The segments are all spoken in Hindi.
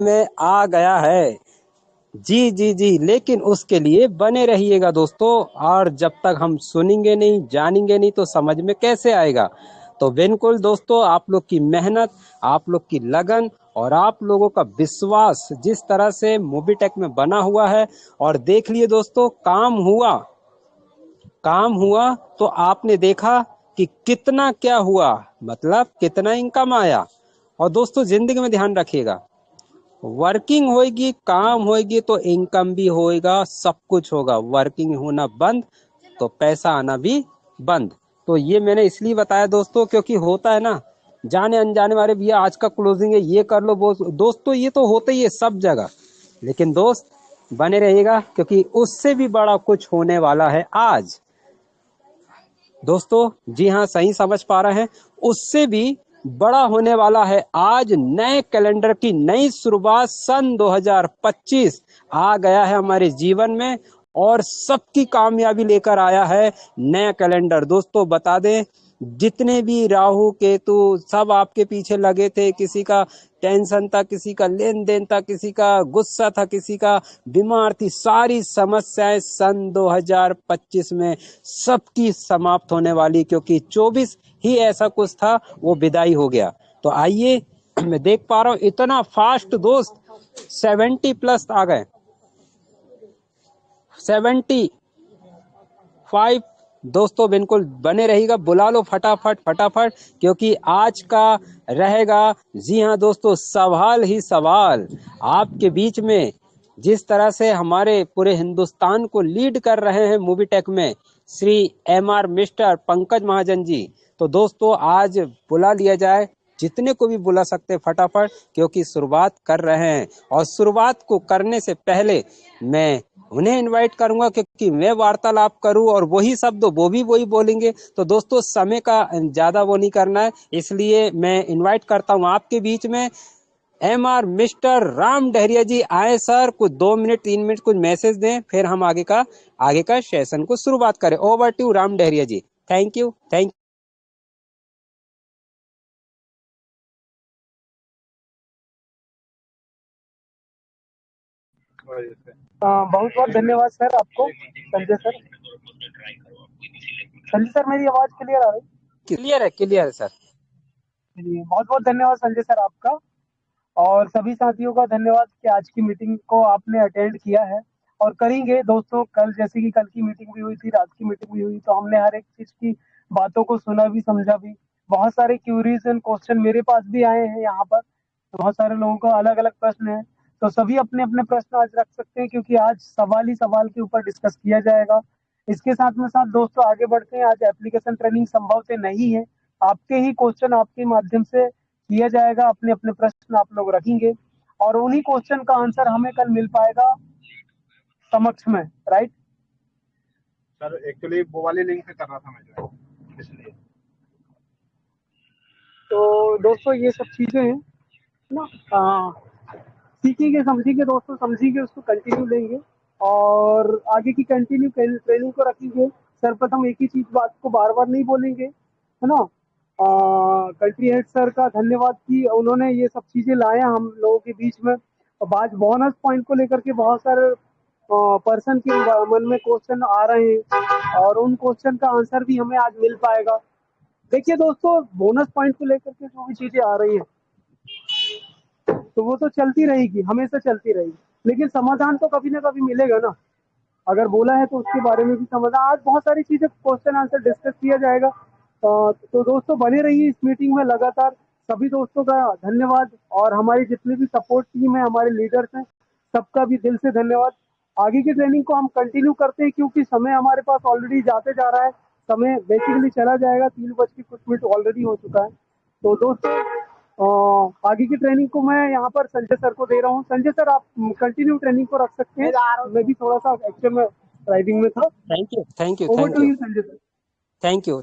में आ गया है। जी जी जी, लेकिन उसके लिए बने रहिएगा दोस्तों। और जब तक हम सुनेंगे नहीं, जानेंगे नहीं, तो समझ में कैसे आएगा। तो बिल्कुल दोस्तों, आप लोग की मेहनत, आप लोग की लगन और आप लोगों का विश्वास जिस तरह से मोबीटेक में बना हुआ है, और देख लिए दोस्तों, काम हुआ तो आपने देखा कि कितना क्या हुआ, मतलब कितना इनकम आया। और दोस्तों जिंदगी में ध्यान रखिएगा, वर्किंग होएगी, काम होएगी तो इनकम भी होएगा, सब कुछ होगा। वर्किंग होना बंद तो पैसा आना भी बंद। तो ये मैंने इसलिए बताया दोस्तों, क्योंकि होता है ना, जाने अनजाने वाले, भैया आज का क्लोजिंग है, ये कर लो वो। दोस्तों ये तो होता ही है सब जगह। लेकिन दोस्त बने रहिएगा, क्योंकि उससे भी बड़ा कुछ होने वाला है आज दोस्तों। जी हाँ, सही समझ पा रहे हैं, उससे भी बड़ा होने वाला है आज। नए कैलेंडर की नई शुरुआत, सन 2025 आ गया है हमारे जीवन में, और सबकी कामयाबी लेकर आया है नया कैलेंडर। दोस्तों बता दें, जितने भी राहु केतु सब आपके पीछे लगे थे, किसी का टेंशन था, किसी का लेन देन था, किसी का गुस्सा था, किसी का बीमार थी, सारी समस्याएं सन 2025 में सबकी समाप्त होने वाली, क्योंकि 24 ही ऐसा कुछ था, वो विदाई हो गया। तो आइए, मैं देख पा रहा हूँ इतना फास्ट दोस्त, 70+ आ गए, 75। दोस्तों बिल्कुल बने रहिएगा, बुला लो फटाफट फटाफट, क्योंकि आज का रहेगा, जी हाँ दोस्तों, सवाल ही सवाल आपके बीच में। जिस तरह से हमारे पूरे हिंदुस्तान को लीड कर रहे हैं मोबीटेक में श्री MR मिस्टर पंकज महाजन जी, तो दोस्तों आज बुला लिया जाए, जितने को भी बुला सकते फटाफट, क्योंकि शुरुआत कर रहे हैं। और शुरुआत को करने से पहले मैं उन्हें इनवाइट करूंगा, क्योंकि मैं वार्तालाप करूं और वही शब्द वो भी वही बोलेंगे। तो दोस्तों समय का ज्यादा वो नहीं करना है, इसलिए मैं इनवाइट करता हूं आपके बीच में MR मिस्टर राम डहरिया जी। आए सर, कुछ 2 मिनट 3 मिनट कुछ मैसेज दें, फिर हम आगे का सेशन को शुरुआत करें। Over to Ram Dahariya ji. Thank you, thank बहुत बहुत धन्यवाद सर आपको, संजय सर। संजय सर, मेरी आवाज क्लियर आ रही? क्लियर है सर। चलिए, बहुत बहुत धन्यवाद संजय सर आपका, और सभी साथियों का धन्यवाद कि आज की मीटिंग को आपने अटेंड किया है और करेंगे। दोस्तों कल जैसे कि कल की मीटिंग भी हुई थी, रात की मीटिंग भी हुई, तो हमने हर एक चीज की बातों को सुना भी, समझा भी। बहुत सारे क्यूरीज एंड क्वेश्चन मेरे पास भी आए हैं यहाँ पर, तो बहुत सारे लोगों का अलग अलग प्रश्न है, तो सभी अपने अपने प्रश्न आज रख सकते हैं, क्योंकि आज सवाल ही सवाल के ऊपर डिस्कस किया जाएगा। इसके साथ में साथ दोस्तों आगे बढ़ते हैं। आज एप्लीकेशन ट्रेनिंग संभव से नहीं है, आपके ही क्वेश्चन आपके माध्यम से किया जाएगा, अपने अपने प्रश्न आप लोग रखेंगे और उन्हीं क्वेश्चन का आंसर हमें कल मिल पाएगा समक्ष में, राइट सर? एक्चुअली वो वाली लिंक से करना था मुझे, इसलिए। तो दोस्तों ये सब चीजें हैं ना, सीखेंगे समझेंगे दोस्तों, समझेंगे उसको कंटिन्यू लेंगे और आगे की कंटिन्यू ट्रेनिंग को रखेंगे। सर्वप्रथम एक ही चीज बात को बार बार नहीं बोलेंगे, है ना। कंट्री हेड सर का धन्यवाद कि उन्होंने ये सब चीजें लाया हम लोगों के बीच में। और आज बोनस पॉइंट को लेकर के बहुत सारे पर्सन के मन में क्वेश्चन आ रहे हैं और उन क्वेश्चन का आंसर भी हमें आज मिल पाएगा। देखिए दोस्तों, बोनस पॉइंट को लेकर के जो भी चीजें आ रही है तो वो तो चलती रहेगी, हमेशा चलती रहेगी, लेकिन समाधान तो कभी ना कभी मिलेगा ना। अगर बोला है तो उसके बारे में भी समाधान, आज बहुत सारी चीजें क्वेश्चन आंसर डिस्कस किया जाएगा। तो दोस्तों बने रहिए इस मीटिंग में लगातार। सभी दोस्तों का धन्यवाद, और हमारी जितनी भी सपोर्ट टीम है, हमारे लीडर्स हैं, सबका भी दिल से धन्यवाद। आगे की ट्रेनिंग को हम कंटिन्यू करते हैं, क्योंकि समय हमारे पास ऑलरेडी जाते जा रहा है, समय बेसिकली चला जाएगा, 3 बज के कुछ मिनट ऑलरेडी हो चुका है। तो दोस्तों आगे की ट्रेनिंग को मैं यहाँ पर संजय सर को दे रहा हूँ। संजय सर, आप कंटिन्यू ट्रेनिंग को रख सकते हैं, मैं भी थोड़ा सा एक्चुअल में ड्राइविंग में था। Thank you, thank you, over thank to you, you Sanjay sir.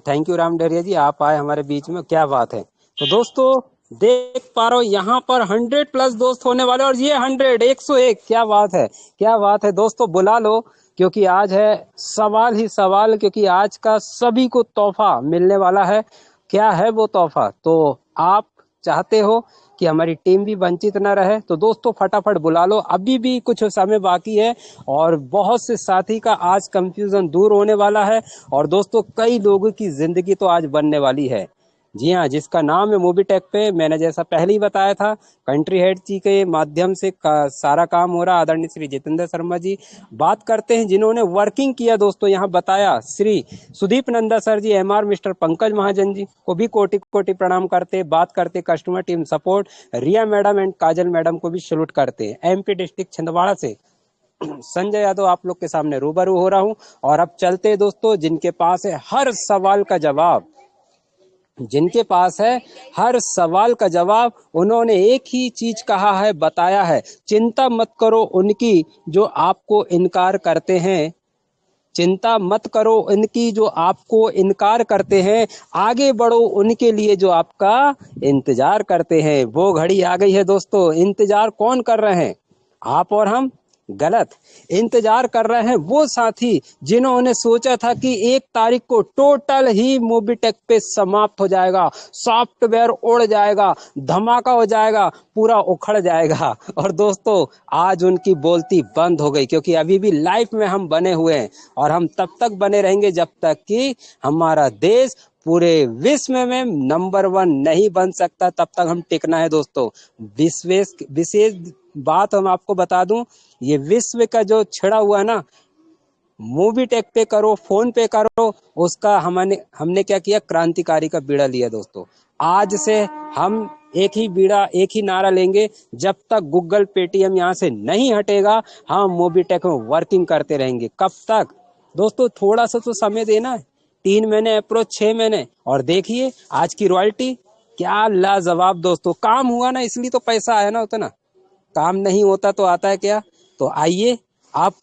Thank you Ram Daria ji, आप आए हमारे बीच में, क्या बात है। तो दोस्तों देख पा रहा हूँ यहाँ पर 100+ दोस्त होने वाले, और ये 101, क्या बात है, क्या बात है। दोस्तों बुला लो, क्योंकि आज है सवाल ही सवाल, क्योंकि आज का सभी को तोहफा मिलने वाला है। क्या है वो तोहफा, तो आप चाहते हो कि हमारी टीम भी वंचित न रहे। तो दोस्तों फटाफट बुला लो, अभी भी कुछ समय बाकी है और बहुत से साथी का आज कंफ्यूजन दूर होने वाला है। और दोस्तों कई लोगों की जिंदगी तो आज बनने वाली है। जी हाँ, जिसका नाम है मोबीटेक पे, मैंने जैसा पहले ही बताया था, कंट्री हेड जी के माध्यम से सारा काम हो रहा। आदरणीय श्री जितेंद्र शर्मा जी बात करते हैं जिन्होंने वर्किंग किया। दोस्तों यहाँ बताया Shri Sudeep Nanda sir ji, MR mister Pankaj Mahajan ji को भी कोटि कोटि प्रणाम करते। बात करते customer team support, Riya madam and Kajal madam को भी सैल्यूट करते हैं। एमपी डिस्ट्रिक्ट छिंदवाड़ा से संजय यादव आप लोग के सामने रूबरू हो रहा हूं। और अब चलते हैं दोस्तों, जिनके पास है हर सवाल का जवाब, जिनके पास है हर सवाल का जवाब, उन्होंने एक ही चीज कहा है, बताया है, चिंता मत करो उनकी जो आपको इनकार करते हैं, चिंता मत करो इनकी जो आपको इनकार करते हैं, आगे बढ़ो उनके लिए जो आपका इंतजार करते हैं। वो घड़ी आ गई है दोस्तों। इंतजार कौन कर रहे हैं, आप और हम? गलत। इंतजार कर रहे हैं वो साथी जिन्होंने सोचा था कि 1 तारीख को टोटल ही मोबीटेक पे समाप्त हो जाएगा, सॉफ्टवेयर उड़ जाएगा, धमाका हो जाएगा, पूरा उखड़ जाएगा। और दोस्तों आज उनकी बोलती बंद हो गई, क्योंकि अभी भी लाइफ में हम बने हुए हैं और हम तब तक बने रहेंगे जब तक कि हमारा देश पूरे विश्व में नंबर 1 नहीं बन सकता, तब तक हम टिकना है दोस्तों। विशेष बात हम आपको बता दूं, ये विश्व का जो छिड़ा हुआ ना, मोबीटेक पे करो, फोन पे करो, उसका हमने क्या किया, क्रांतिकारी का बीड़ा लिया दोस्तों। आज से हम एक ही बीड़ा, एक ही नारा लेंगे, जब तक गूगल पेटीएम यहाँ से नहीं हटेगा हम मोबीटेक में वर्किंग करते रहेंगे। कब तक दोस्तों? थोड़ा सा तो समय देना है, 3 महीने अप्रोच 6 महीने, और देखिए आज की रॉयल्टी क्या लाजवाब दोस्तों। काम हुआ ना, इसलिए तो पैसा आया ना, उतना काम नहीं होता तो आता है क्या? तो आइए आप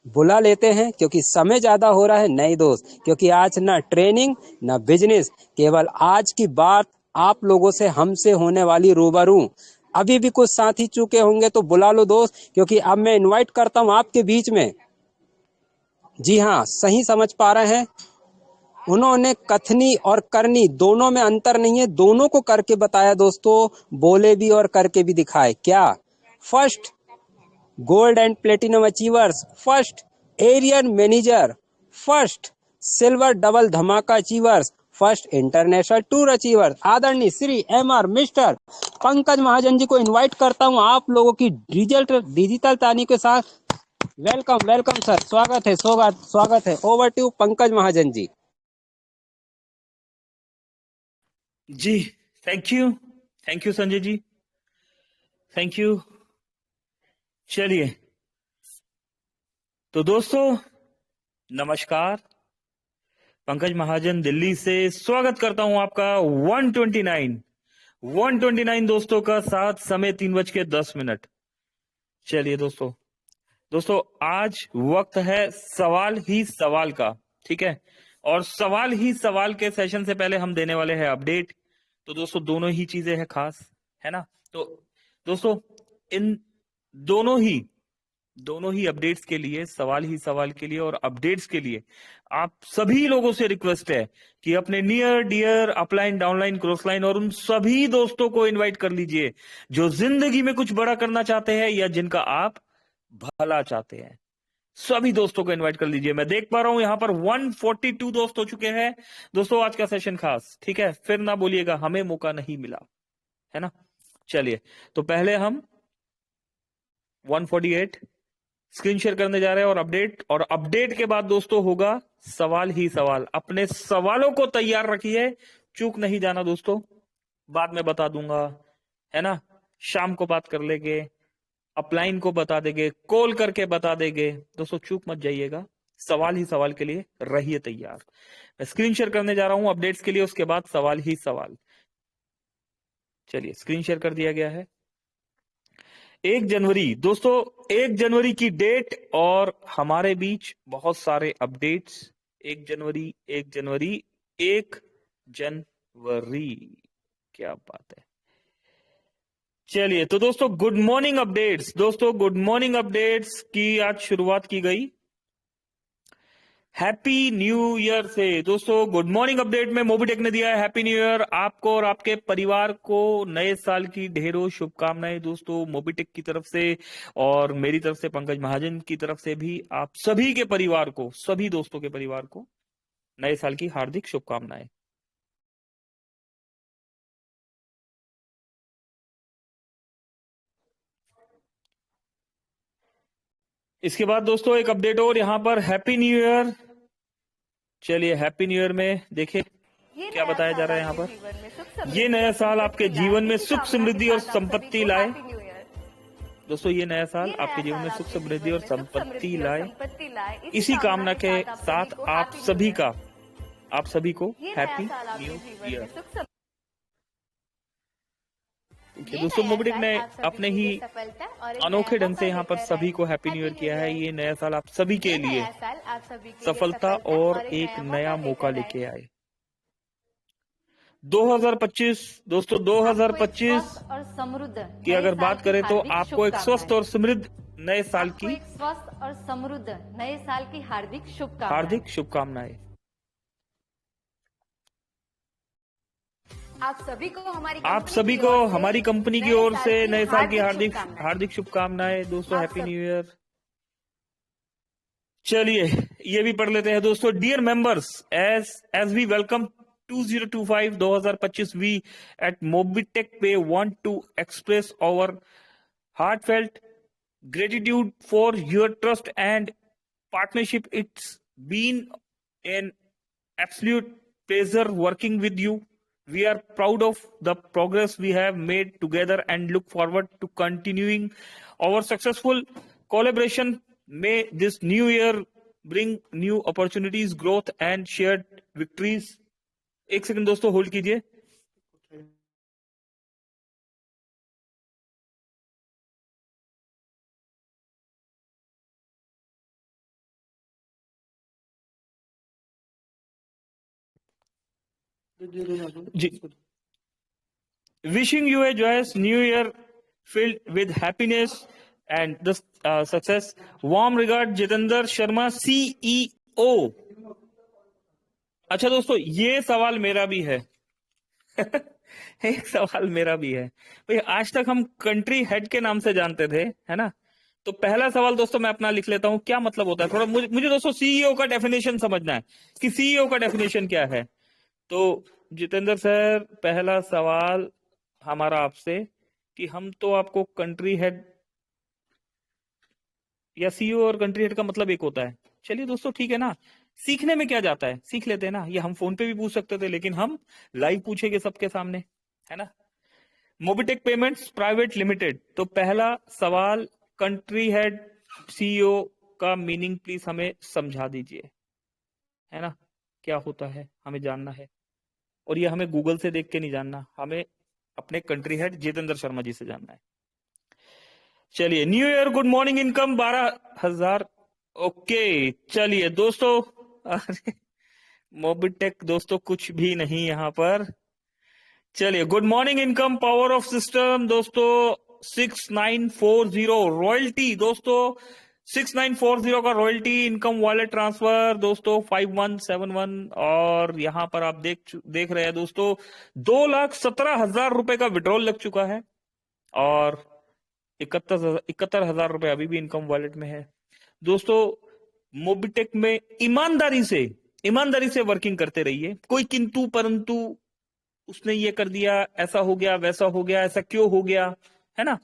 बुला लेते हैं, क्योंकि समय ज्यादा हो रहा है। नहीं दोस्त, क्योंकि आज ना ट्रेनिंग ना बिजनेस, केवल आज की बात आप लोगों से, हमसे होने वाली रूबरू। अभी भी कुछ साथी चुके होंगे तो बुला लो दोस्त, क्योंकि अब मैं इनवाइट करता हूं आपके बीच में। जी हाँ, सही समझ पा रहे हैं, उन्होंने कथनी और करनी दोनों में अंतर नहीं है, दोनों को करके बताया दोस्तों, बोले भी और करके भी दिखाए। क्या? First gold and platinum achievers, first area manager, first silver double धमाका achievers, first international tour achievers, आदरणीय श्री एमआर मिस्टर पंकज महाजन जी को इनवाइट करता हूं आप लोगों की डिजिटल तानी के साथ। वेलकम वेलकम सर, स्वागत है, स्वागत है। Over to Pankaj Mahajan ji. जी, thank you Sanjay ji, thank you. चलिए तो दोस्तों नमस्कार, पंकज महाजन दिल्ली से स्वागत करता हूं आपका 129 दोस्तों का साथ, समय 3:10। चलिए दोस्तों आज वक्त है सवाल ही सवाल का, ठीक है। और सवाल ही सवाल के सेशन से पहले हम देने वाले हैं अपडेट। तो दोस्तों दोनों ही चीजें हैं खास, है ना। तो दोस्तों इन दोनों ही अपडेट्स के लिए, सवाल ही सवाल के लिए और अपडेट्स के लिए आप सभी लोगों से रिक्वेस्ट है कि अपने near dear upline downline cross line और उन सभी दोस्तों को इनवाइट कर लीजिए जो जिंदगी में कुछ बड़ा करना चाहते हैं या जिनका आप भला चाहते हैं। सभी दोस्तों को इनवाइट कर लीजिए। मैं देख पा रहा हूं यहां पर 142 दोस्त हो चुके हैं। दोस्तों आज का सेशन खास, ठीक है, फिर ना बोलिएगा हमें मौका नहीं मिला, है ना। चलिए तो पहले हम 148 स्क्रीन शेयर करने जा रहे हैं और अपडेट के बाद दोस्तों होगा सवाल ही सवाल। अपने सवालों को तैयार रखिए, चूक नहीं जाना दोस्तों, बाद में बता दूंगा, है ना। शाम को बात कर लेंगे, अपलाइन को बता देंगे, कॉल करके बता देंगे दोस्तों, चूक मत जाइएगा। सवाल ही सवाल के लिए रहिए तैयार। मैं स्क्रीन शेयर करने जा रहा हूं अपडेट्स के लिए, उसके बाद सवाल ही सवाल। चलिए स्क्रीन शेयर कर दिया गया है। 1 जनवरी दोस्तों, 1 जनवरी की डेट और हमारे बीच बहुत सारे अपडेट्स। 1 जनवरी, 1 जनवरी, 1 जनवरी, क्या बात है। चलिए तो दोस्तों गुड मॉर्निंग अपडेट्स, दोस्तों गुड मॉर्निंग अपडेट्स की आज शुरुआत की गई हैप्पी न्यू ईयर से दोस्तों। गुड मॉर्निंग अपडेट में मोबीटेक ने दिया है हैप्पी न्यू ईयर आपको और आपके परिवार को। नए साल की ढेरों शुभकामनाएं दोस्तों मोबीटेक की तरफ से और मेरी तरफ से, पंकज महाजन की तरफ से भी आप सभी के परिवार को, सभी दोस्तों के परिवार को नए साल की हार्दिक शुभकामनाएं। इसके बाद दोस्तों एक अपडेट और यहाँ पर हैप्पी न्यू ईयर। चलिए हैप्पी न्यू ईयर में देखिए क्या बताया जा रहा है यहाँ पर। ये नया साल आपके जीवन में सुख समृद्धि और संपत्ति लाए। दोस्तों ये नया साल आपके जीवन में सुख समृद्धि और संपत्ति लाए। इसी कामना के साथ आप सभी को हैप्पी न्यू ईयर। दोस्तों मोबीटेक ने अपने ही अनोखे ढंग से यहाँ पर सभी को हैप्पी न्यू ईयर किया है। ये नया साल आप सभी के लिए सफलता और एक नया मौका लेके आए। 2025 दोस्तों 2025 और समृद्ध की अगर बात करें तो आपको एक स्वस्थ और समृद्ध नए साल की स्वस्थ और समृद्ध नए साल की हार्दिक शुभकामनाएं। आप सभी को हमारी कंपनी की ओर से नए साल की हार्दिक शुभकामनाएं दोस्तों। Happy new year. चलिए ये भी पढ़ लेते हैं दोस्तों। Dear members, as we welcome 2025 we at Mobitech Pay want to express our heartfelt gratitude for your trust and partnership. It's been an absolute pleasure working with you. We are proud of the progress we have made together and look forward to continuing our successful collaboration. May this new year bring new opportunities, growth and shared victories. एक सेकंड दोस्तों होल्ड कीजिए। जी, wishing you a joyous new year filled with happiness and the success. Warm regard Jitendra Sharma CEO। अच्छा दोस्तों ये सवाल मेरा भी है एक सवाल मेरा भी है भाई। आज तक हम कंट्री हेड के नाम से जानते थे, है ना। तो पहला सवाल दोस्तों मैं अपना लिख लेता हूं, क्या मतलब होता है थोड़ा मुझे दोस्तों सीईओ का डेफिनेशन समझना है कि सीईओ का डेफिनेशन क्या है। तो जितेंद्र सर पहला सवाल हमारा आपसे कि हम तो आपको कंट्री हेड या सीईओ और कंट्री हेड का मतलब एक होता है। चलिए दोस्तों ठीक है ना, सीखने में क्या जाता है, सीख लेते हैं ना। ये हम फोन पे भी पूछ सकते थे लेकिन हम लाइव पूछेंगे सबके सामने, है ना। Mobitech payments private limited. तो पहला सवाल कंट्री हेड सीईओ का मीनिंग प्लीज हमें समझा दीजिए, है ना। क्या होता है हमें जानना है और ये हमें गूगल से देख के नहीं जानना, हमें अपने कंट्री हेड जितेंद्र शर्मा जी से जानना है। चलिए new year good morning income 12,000। Okay चलिए दोस्तों अरे मोबीटेक दोस्तों कुछ भी नहीं यहाँ पर। चलिए good morning income power of system दोस्तों 6940 रॉयल्टी दोस्तों 6940 का रॉयल्टी इनकम वॉलेट ट्रांसफर दोस्तों 5171। और यहां पर आप देख रहे हैं दोस्तों 2,17,000 रुपए का विड्रॉल लग चुका है और 71,000 रुपए अभी भी इनकम वॉलेट में है। दोस्तों मोबीटेक में ईमानदारी से वर्किंग करते रहिए। कोई किंतु परंतु उसने ये कर दिया, ऐसा हो गया, वैसा हो गया, ऐसा क्यों हो गया, है ना।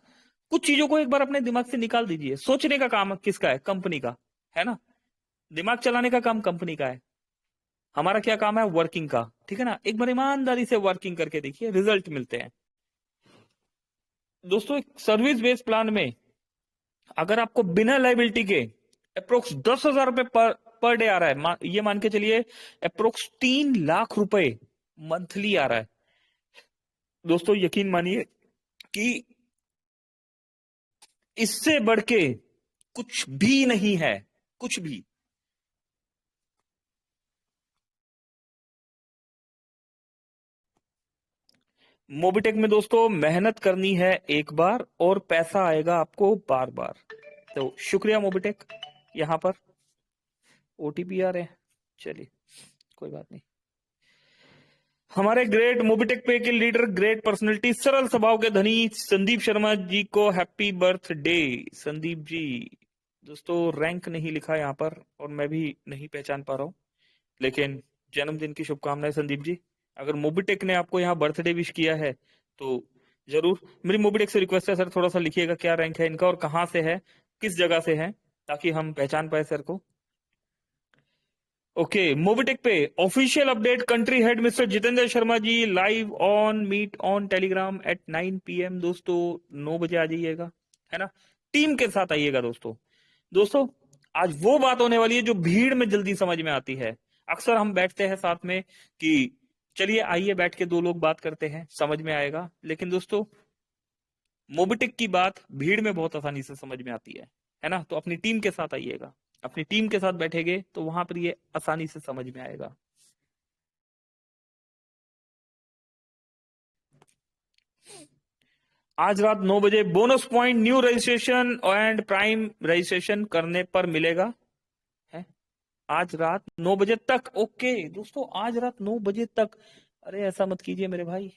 कुछ चीजों को एक बार अपने दिमाग से निकाल दीजिए। सोचने का काम किसका है, कंपनी का, है ना। दिमाग चलाने का काम कंपनी का है, हमारा क्या काम है, वर्किंग का, ठीक है ना। एक बार ईमानदारी से वर्किंग करके देखिए, रिजल्ट मिलते हैं दोस्तों। एक सर्विस बेस्ड प्लान में अगर आपको बिना लाइबिलिटी के अप्रोक्स 10,000 रुपए पर डे आ रहा है, ये मान के चलिए अप्रोक्स 3 लाख रुपए मंथली आ रहा है दोस्तों, यकीन मानिए कि इससे बढ़ के कुछ भी नहीं है, कुछ भी। मोबीटेक में दोस्तों मेहनत करनी है एक बार और पैसा आएगा आपको बार बार। तो शुक्रिया मोबीटेक। यहां पर ओटीपी आ रहे हैं, चलिए कोई बात नहीं। हमारे ग्रेट मोबिटेक पे के लीडर, ग्रेट पर्सनालिटी, सरल स्वभाव के धनी संदीप शर्मा जी को हैप्पी बर्थडे। संदीप जी, दोस्तों रैंक नहीं लिखा यहाँ पर और मैं भी नहीं पहचान पा रहा हूँ, लेकिन जन्मदिन की शुभकामनाएं संदीप जी। अगर मोबिटेक ने आपको यहाँ बर्थडे विश किया है तो जरूर, मेरी मोबिटेक से रिक्वेस्ट है सर, थोड़ा सा लिखिएगा क्या रैंक है इनका और कहाँ से है, किस जगह से है, ताकि हम पहचान पाए सर को। ओके, मोबिटेक पे official update, country head mister Jitendra Sharma ji live on meet on Telegram at 9 PM। दोस्तों 9 बजे आ जाइएगा, है ना, टीम के साथ आइएगा दोस्तों। दोस्तों आज वो बात होने वाली है जो भीड़ में जल्दी समझ में आती है। अक्सर हम बैठते हैं साथ में कि चलिए आइए बैठ के 2 लोग बात करते हैं, समझ में आएगा, लेकिन दोस्तों मोबिटेक की बात भीड़ में बहुत आसानी से समझ में आती है ना। तो अपनी टीम के साथ आइएगा, अपनी टीम के साथ बैठेंगे तो वहां पर ये आसानी से समझ में आएगा। आज रात 9 बजे bonus point new registration and prime registration करने पर मिलेगा, है आज रात 9 बजे तक। ओके दोस्तों, आज रात 9 बजे तक, अरे ऐसा मत कीजिए मेरे भाई,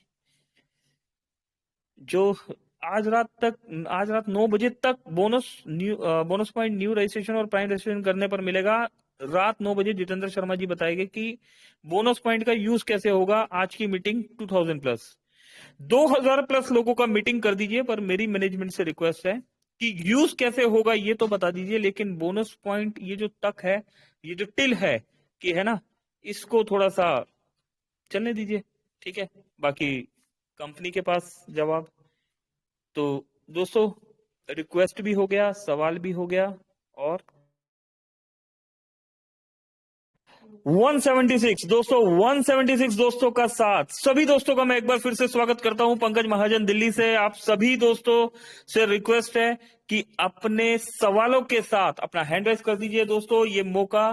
जो आज रात 9 बजे तक बोनस पॉइंट न्यू रजिस्ट्रेशन और प्राइम रजिस्ट्रेशन करने पर मिलेगा। रात 9 बजे जितेंद्र शर्मा जी बताएंगे कि बोनस पॉइंट का यूज कैसे होगा। आज की मीटिंग 2000 प्लस 2000 प्लस लोगों का मीटिंग कर दीजिए, पर मेरी मैनेजमेंट से रिक्वेस्ट है कि यूज कैसे होगा ये तो बता दीजिए, लेकिन बोनस पॉइंट ये जो तक है, ये जो टिल है कि है ना, इसको थोड़ा सा चलने दीजिए, ठीक है। बाकी कंपनी के पास जवाब। तो दोस्तों रिक्वेस्ट भी हो गया, सवाल भी हो गया, और 176 दोस्तों, 176 दोस्तों का साथ, सभी दोस्तों का मैं एक बार फिर से स्वागत करता हूं। पंकज महाजन दिल्ली से आप सभी दोस्तों से रिक्वेस्ट है कि अपने सवालों के साथ अपना हैंड राइज कर दीजिए दोस्तों, ये मौका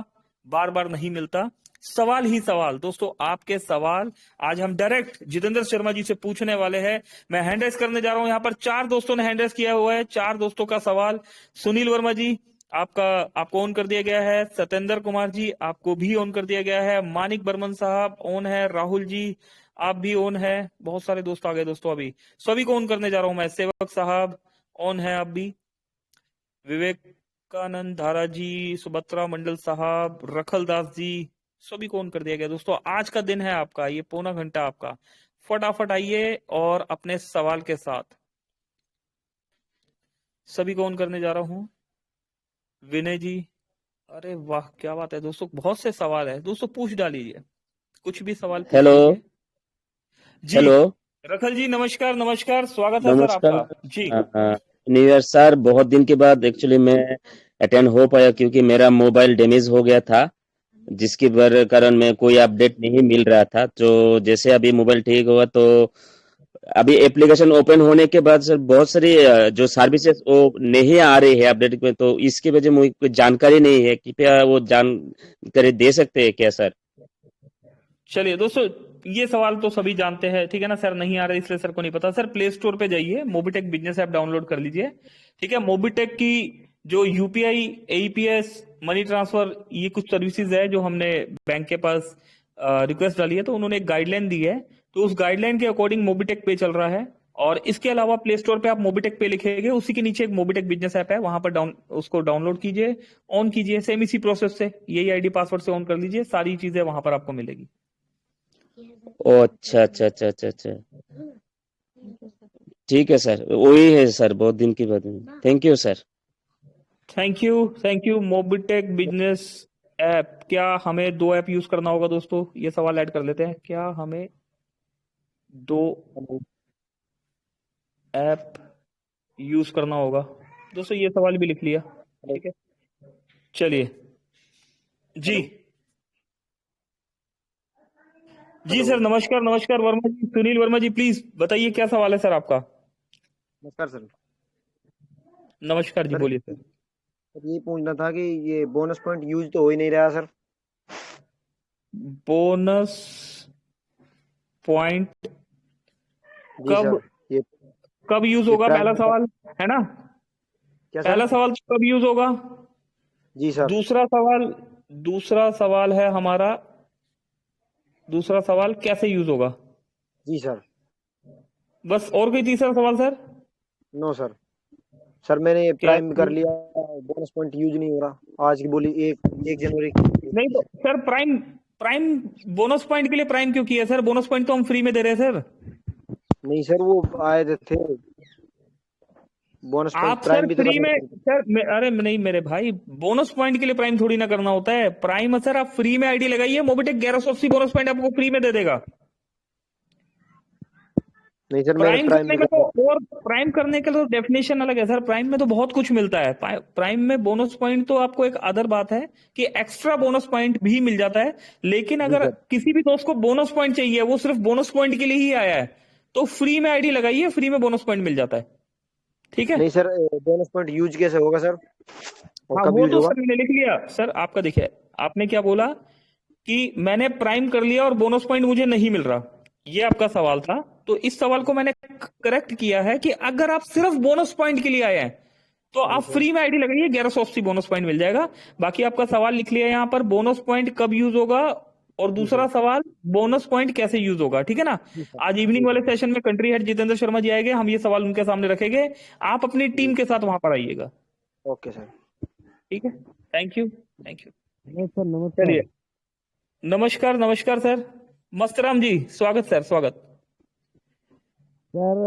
बार बार नहीं मिलता। सवाल ही सवाल दोस्तों, आपके सवाल आज हम डायरेक्ट जितेंद्र शर्मा जी से पूछने वाले हैं। मैं हैंड राइज करने जा रहा हूं, यहां पर 4 दोस्तों ने हैंड राइज किया हुआ है, 4 दोस्तों का सवाल। सुनील वर्मा जी आपको ऑन कर दिया गया है। सत्येंद्र कुमार जी आपको भी ऑन कर दिया गया है। मानिक बर्मन साहब ऑन है। राहुल जी आप भी ऑन है। बहुत सारे दोस्त आ गए दोस्तों, अभी सभी को ऑन करने जा रहा हूं मैं। सेवक साहब ऑन है आप भी। विवेकानंद धारा जी, सुभद्रा मंडल साहब, रखल दास जी, सभी को ऑन कर दिया गया दोस्तों। आज का दिन है आपका, ये पौना घंटा आपका, फटाफट आइए और अपने सवाल के साथ। सभी को ऑन करने जा रहा हूं। विनय जी, अरे वाह क्या बात है दोस्तों, बहुत से सवाल है दोस्तों, पूछ डालिए, कुछ भी सवाल पूछ हेलो लीजिए जी। हेलो रखल जी नमस्कार, नमस्कार, स्वागत है सर नमस्कार। आपका जी। न्यू ईयर सर, बहुत दिन के बाद एक्चुअली मैं अटेंड हो पाया क्योंकि मेरा मोबाइल डैमेज हो गया था, जिसके कारण मैं कोई अपडेट नहीं मिल रहा था। तो जैसे अभी मोबाइल ठीक हुआ तो अभी एप्लीकेशन ओपन होने के बाद सर बहुत सारी जो सर्विसेज वो नहीं आ रही है अपडेट में, तो इसकी वजह मुझे कोई जानकारी नहीं है। कृपया वो जानकारी दे सकते हैं क्या सर? चलिए दोस्तों, ये सवाल तो सभी जानते हैं, ठीक है ना सर, नहीं आ रहा इसलिए सर को नहीं पता। सर प्ले स्टोर पे जाइए, मोबिटेक बिजनेस ऐप डाउनलोड कर लीजिए, ठीक है। मोबिटेक की जो यूपीआई, एईपीएस, मनी ट्रांसफर, ये कुछ सर्विसेज है जो हमने बैंक के पास रिक्वेस्ट डाली है, तो उन्होंने एक गाइडलाइन दी है, तो उस गाइडलाइन के अकॉर्डिंग मोबिटेक पे चल रहा है। और इसके अलावा प्ले स्टोर पे आप मोबिटेक पे लिखेंगे, उसी के नीचे एक मोबिटेक बिजनेस ऐप है, वहां पर उसको डाउनलोड कीजिए, ऑन कीजिए, सेम इसी प्रोसेस से यही आईडी पासवर्ड से ऑन कर लीजिए, सारी चीजें वहां पर आपको मिलेगी। ओ अच्छा अच्छा अच्छा अच्छा अच्छा, ठीक है सर, वही है सर, बहुत दिन की बात है। Thank you sir. Thank you. Mobitech business app, क्या हमें 2 ऐप यूज करना होगा दोस्तों? ये सवाल ऐड कर लेते हैं, क्या हमें 2 ऐप यूज करना होगा? दोस्तों ये सवाल भी लिख लिया, ठीक है। चलिए जी जी सर, नमस्कार नमस्कार वर्मा जी, सुनील वर्मा जी, प्लीज बताइए क्या सवाल है सर आपका? नमस्कार सर। नमस्कार जी, सर बोलिए सर। ये पूछना था कि ये बोनस पॉइंट यूज तो हो ही नहीं रहा सर। बोनस पॉइंट जी कब सर, ये कब यूज होगा, पहला सवाल है ना, क्या पहला सर? सवाल कब यूज होगा। जी सर। दूसरा सवाल दूसरा सवाल है हमारा, दूसरा सवाल कैसे यूज होगा? जी सर। बस, और कोई तीसरा सवाल सर? No sir. सर मैंने क्या? प्राइम कर लिया, बोनस पॉइंट यूज नहीं हो रहा। आज की बोली 1 जनवरी की। नहीं तो sir, prime prime bonus point के लिए प्राइम क्यों किया सर? बोनस पॉइंट तो हम फ्री में दे रहे हैं सर। नहीं सर, वो आए थे बोनस पॉइंट, आप सर प्राइम भी तो फ्री करना में चाहिए। सर अरे नहीं मेरे भाई, बोनस पॉइंट के लिए प्राइम थोड़ी ना करना होता है। प्राइम सर आप फ्री में आईडी लगाइए, मोबिटेक 1180 बोनस पॉइंट आपको फ्री में दे देगा। नहीं सर, मैंने प्राइम प्राइम करने भी में कर तो, और प्राइम करने के तो डेफिनेशन अलग है सर। प्राइम में तो बहुत कुछ मिलता है। प्राइम में बोनस पॉइंट तो आपको एक अदर बात है कि एक्स्ट्रा बोनस पॉइंट भी मिल जाता है। लेकिन जी अगर सर। किसी भी दोस्त को बोनस पॉइंट चाहिए, वो सिर्फ बोनस पॉइंट के लिए ही आया है, तो फ्री में आईडी लगाइए, फ्री में बोनस पॉइंट मिल जाता है। ठीक है? नहीं सर, बोनस पॉइंट यूज कैसे होगा सर, और हाँ कब वो यूज तो होगा? सर मैंने लिख लिया सर। आपका देखिए, आपने क्या बोला कि मैंने प्राइम कर लिया और बोनस पॉइंट मुझे नहीं मिल रहा, ये आपका सवाल था। तो इस सवाल को मैंने करेक्ट किया है कि अगर आप सिर्फ बोनस पॉइंट के लिए आए हैं तो आप फ्री में आईडी लगाइए, 1180 बोनस पॉइंट मिल जाएगा। बाकी आपका सवाल लिख लिया यहाँ पर, बोनस पॉइंट कब यूज होगा, और जी दूसरा सर। सवाल बोनस पॉइंट कैसे यूज होगा। ठीक है ना? जी सर। आज इवनिंग ठीक वाले है। सेशन में कंट्री हेड जितेंद्र शर्मा जी आएंगे, हम ये सवाल उनके सामने रखेंगे, आप अपनी टीम के साथ वहां पर आइएगा। Okay sir. ठीक है? Thank you, thank you. Sir नमस्कार। चलिए, नमस्कार नमस्कार सर। मस्तराम जी, स्वागत सर, स्वागत। सर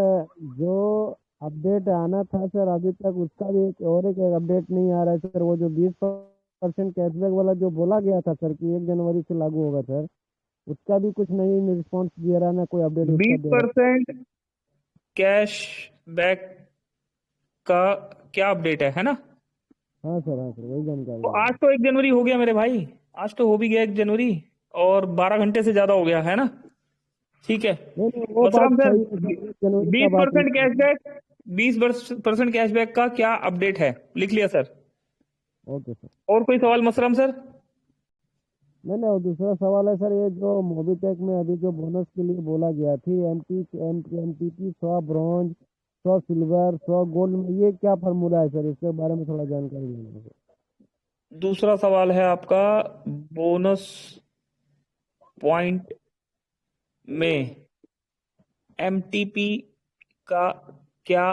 जो अपडेट आना था सर अभी तक उसका भी एक अपडेट नहीं आ रहा है सर। वो जो 20% कैशबैक वाला जो बोला गया था सर कि 1 जनवरी से लागू होगा सर, उसका भी कुछ नहीं रिस्पॉन्स दे रहा, ना कोई अपडेट उसका दे रहा। 20% कैश बैक का क्या अपडेट है ना? हाँ सर, हाँ सर, वही जानकारी तो है। आज तो 1 जनवरी हो गया मेरे भाई, आज तो हो भी गया 1 जनवरी, और 12 घंटे से ज्यादा हो गया है ना? ठीक है नहीं नहीं, वो बात मसराम सर, सही है सर, 1 जनवरी का बात 20% नहीं। कैशबैक, 20% कैशबैक का क्या अपडेट है, लिख लिया सर। Okay sir. और कोई सवाल मसराम सर? नहीं नहीं, और दूसरा सवाल है सर, ये जो मोबीटेक में अभी जो बोनस के लिए बोला गया थी एमटीपी 100 ब्रॉन्ज 100 सिल्वर 100 गोल्ड में, ये क्या फार्मूला है सर? इसके बारे में थोड़ा जानकारी देना सर। दूसरा सवाल है आपका, बोनस पॉइंट में एमटीपी का क्या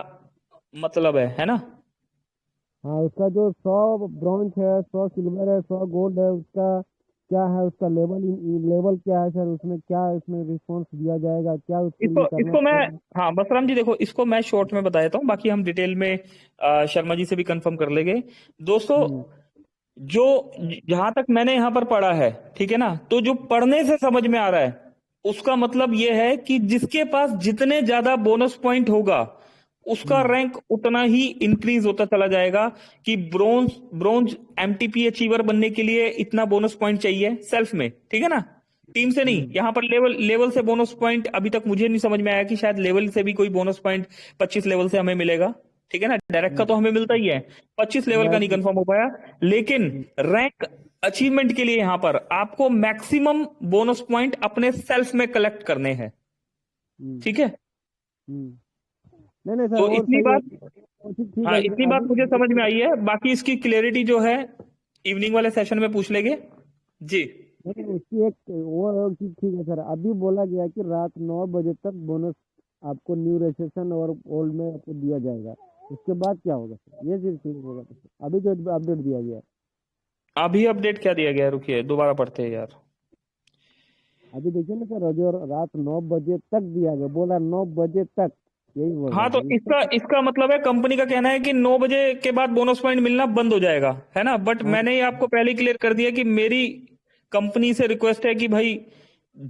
मतलब है ना? हाँ, उसका जो 100 ब्रॉन्ज है, 100 सिल्वर है, 100 गोल्ड है, उसका क्या है, उसका लेवल क्या है सर? उसमें क्या, इसमें रिस्पॉन्स दिया जाएगा क्या उसके इसको लिए करना इसको मैं, पड़ेगा? हाँ बसराम जी देखो, इसको मैं शॉर्ट में बता देता हूँ, बाकी हम डिटेल में शर्मा जी से भी कंफर्म कर लेंगे। दोस्तों, जो जहां तक मैंने यहां पर पढ़ा है, ठीक है ना, तो जो पढ़ने से समझ में आ रहा है उसका मतलब यह है कि जिसके पास जितने ज्यादा बोनस पॉइंट होगा उसका रैंक उतना ही इंक्रीज होता चला जाएगा। कि ब्रोंज ब्रोंज एमटीपी अचीवर बनने के लिए इतना बोनस पॉइंट चाहिए सेल्फ में, ठीक है ना, टीम से नहीं। यहां पर लेवल लेवल से बोनस पॉइंट अभी तक मुझे नहीं समझ में आया कि शायद लेवल से भी कोई बोनस पॉइंट 25 लेवल से हमें मिलेगा। ठीक है ना, डायरेक्ट का तो हमें मिलता ही है, 25 लेवल का नहीं कंफर्म हो पाया। लेकिन रैंक अचीवमेंट के लिए यहां पर आपको मैक्सिमम बोनस पॉइंट अपने सेल्फ में कलेक्ट करने हैं। ठीक है, नहीं नहीं सर, तो और इतनी सही है, बात, वो ठीक हाँ है। इतनी बात मुझे समझ में आई है। बाकी इसकी क्लियरिटी जो है इवनिंग वाले सेशन में पूछ लेंगे जी। नहीं, उसकी एक वो चीज ठीक है सर। अभी बोला गया कि रात 9 बजे तक बोनस आपको न्यू रजिस्ट्रेशन और ओल्ड में आपको दिया जाएगा। उसके बाद क्या होगा सर? ये चीज ठीक होगा तो सर। अभी जो अपडेट दिया गया है, अभी अपडेट क्या दिया गया है? रुकिए दोबारा पढ़ते हैं यार। अभी देखिए ना सर, जो रात 9 बजे तक दिया गया, बोला 9 बजे तक, यही बोल रहा हाँ तो है। इसका मतलब है, कंपनी का कहना है कि 9 बजे के बाद बोनस पॉइंट मिलना बंद हो जाएगा, है ना। बट हाँ, मैंने ये आपको पहले क्लियर कर दिया कि मेरी कंपनी से रिक्वेस्ट है कि भाई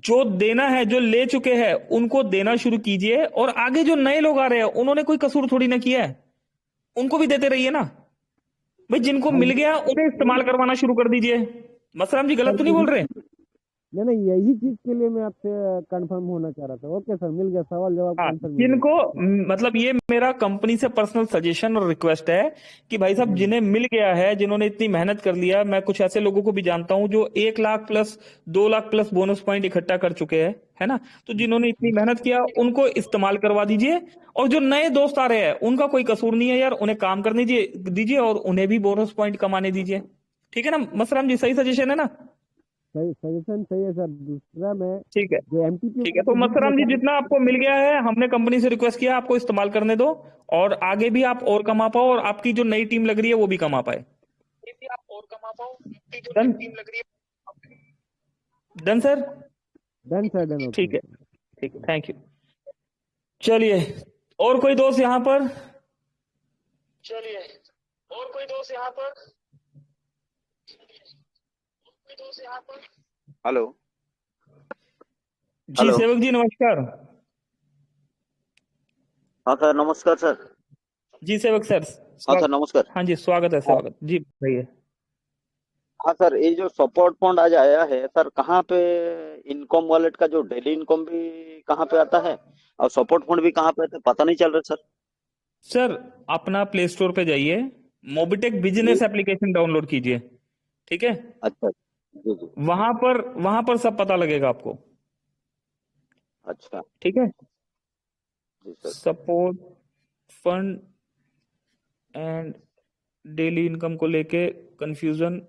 जो देना है, जो ले चुके हैं उनको देना शुरू कीजिए, और आगे जो नए लोग आ रहे हैं उन्होंने कोई कसूर थोड़ी ना किया है, उनको भी देते रहिए ना भाई। जिनको मिल गया उन्हें इस्तेमाल करवाना शुरू कर दीजिए। मसराम जी गलत तो नहीं बोल रहे? नहीं नहीं, यही चीज के लिए मैं आपसे कंफर्म होना चाह रहा था। ओके सर, मिल गया, सवाल जवाब हाँ, आंसर मिल गया। जिनको मतलब ये मेरा कंपनी से पर्सनल सजेशन और रिक्वेस्ट है कि भाई साहब जिन्हें मिल गया है, जिन्होंने इतनी मेहनत कर लिया, मैं कुछ ऐसे लोगों को भी जानता हूं जो 1 lakh plus 2 lakh plus bonus point इकट्ठा कर चुके हैं, है ना। तो जिन्होंने इतनी मेहनत किया उनको इस्तेमाल करवा दीजिए, और जो नए दोस्त आ रहे हैं उनका कोई कसूर नहीं है यार, उन्हें काम करने दीजिए और उन्हें भी बोनस पॉइंट कमाने दीजिए। ठीक है ना मसराम जी, सही सजेशन है ना? सही सजेशन सही है सर। दूसरा मैं ठीक है, जो एमटीपी ठीक है। तो मसराम जी, जितना आपको मिल गया है, हमने कंपनी से रिक्वेस्ट किया आपको इस्तेमाल करने दो, और आगे भी आप और कमा पाओ, और आपकी जो नई टीम लग रही है वो भी कमा पाए। Done, done sir. Done sir done okay. ठीक है, ठीक है, थैंक यू। चलिए, और कोई दोस्त यहाँ पर? हेलो। जी हेलो। सेवक जी नमस्कार। हाँ सर, नमस्कार सर। जी सेवक सर, हाँ सर, स्वागत। नमस्कार। हाँ जी, स्वागत है, हाँ स्वागत जी, भैया। हाँ सर, ये जो सपोर्ट फंड आज आया है सर, कहाँ पे इनकम वॉलेट का जो डेली इनकम भी कहाँ पे आता है और सपोर्ट फंड भी कहाँ पे आता है, पता नहीं चल रहा सर। सर, अपना प्ले स्टोर पे जाइए, मोबिटेक जी। बिजनेस एप्लीकेशन डाउनलोड कीजिए, ठीक है? अच्छा। जी जी। वहां पर सब पता लगेगा आपको, अच्छा। ठीक है? जी sir. Support fund and daily income को लेके कंफ्यूजन,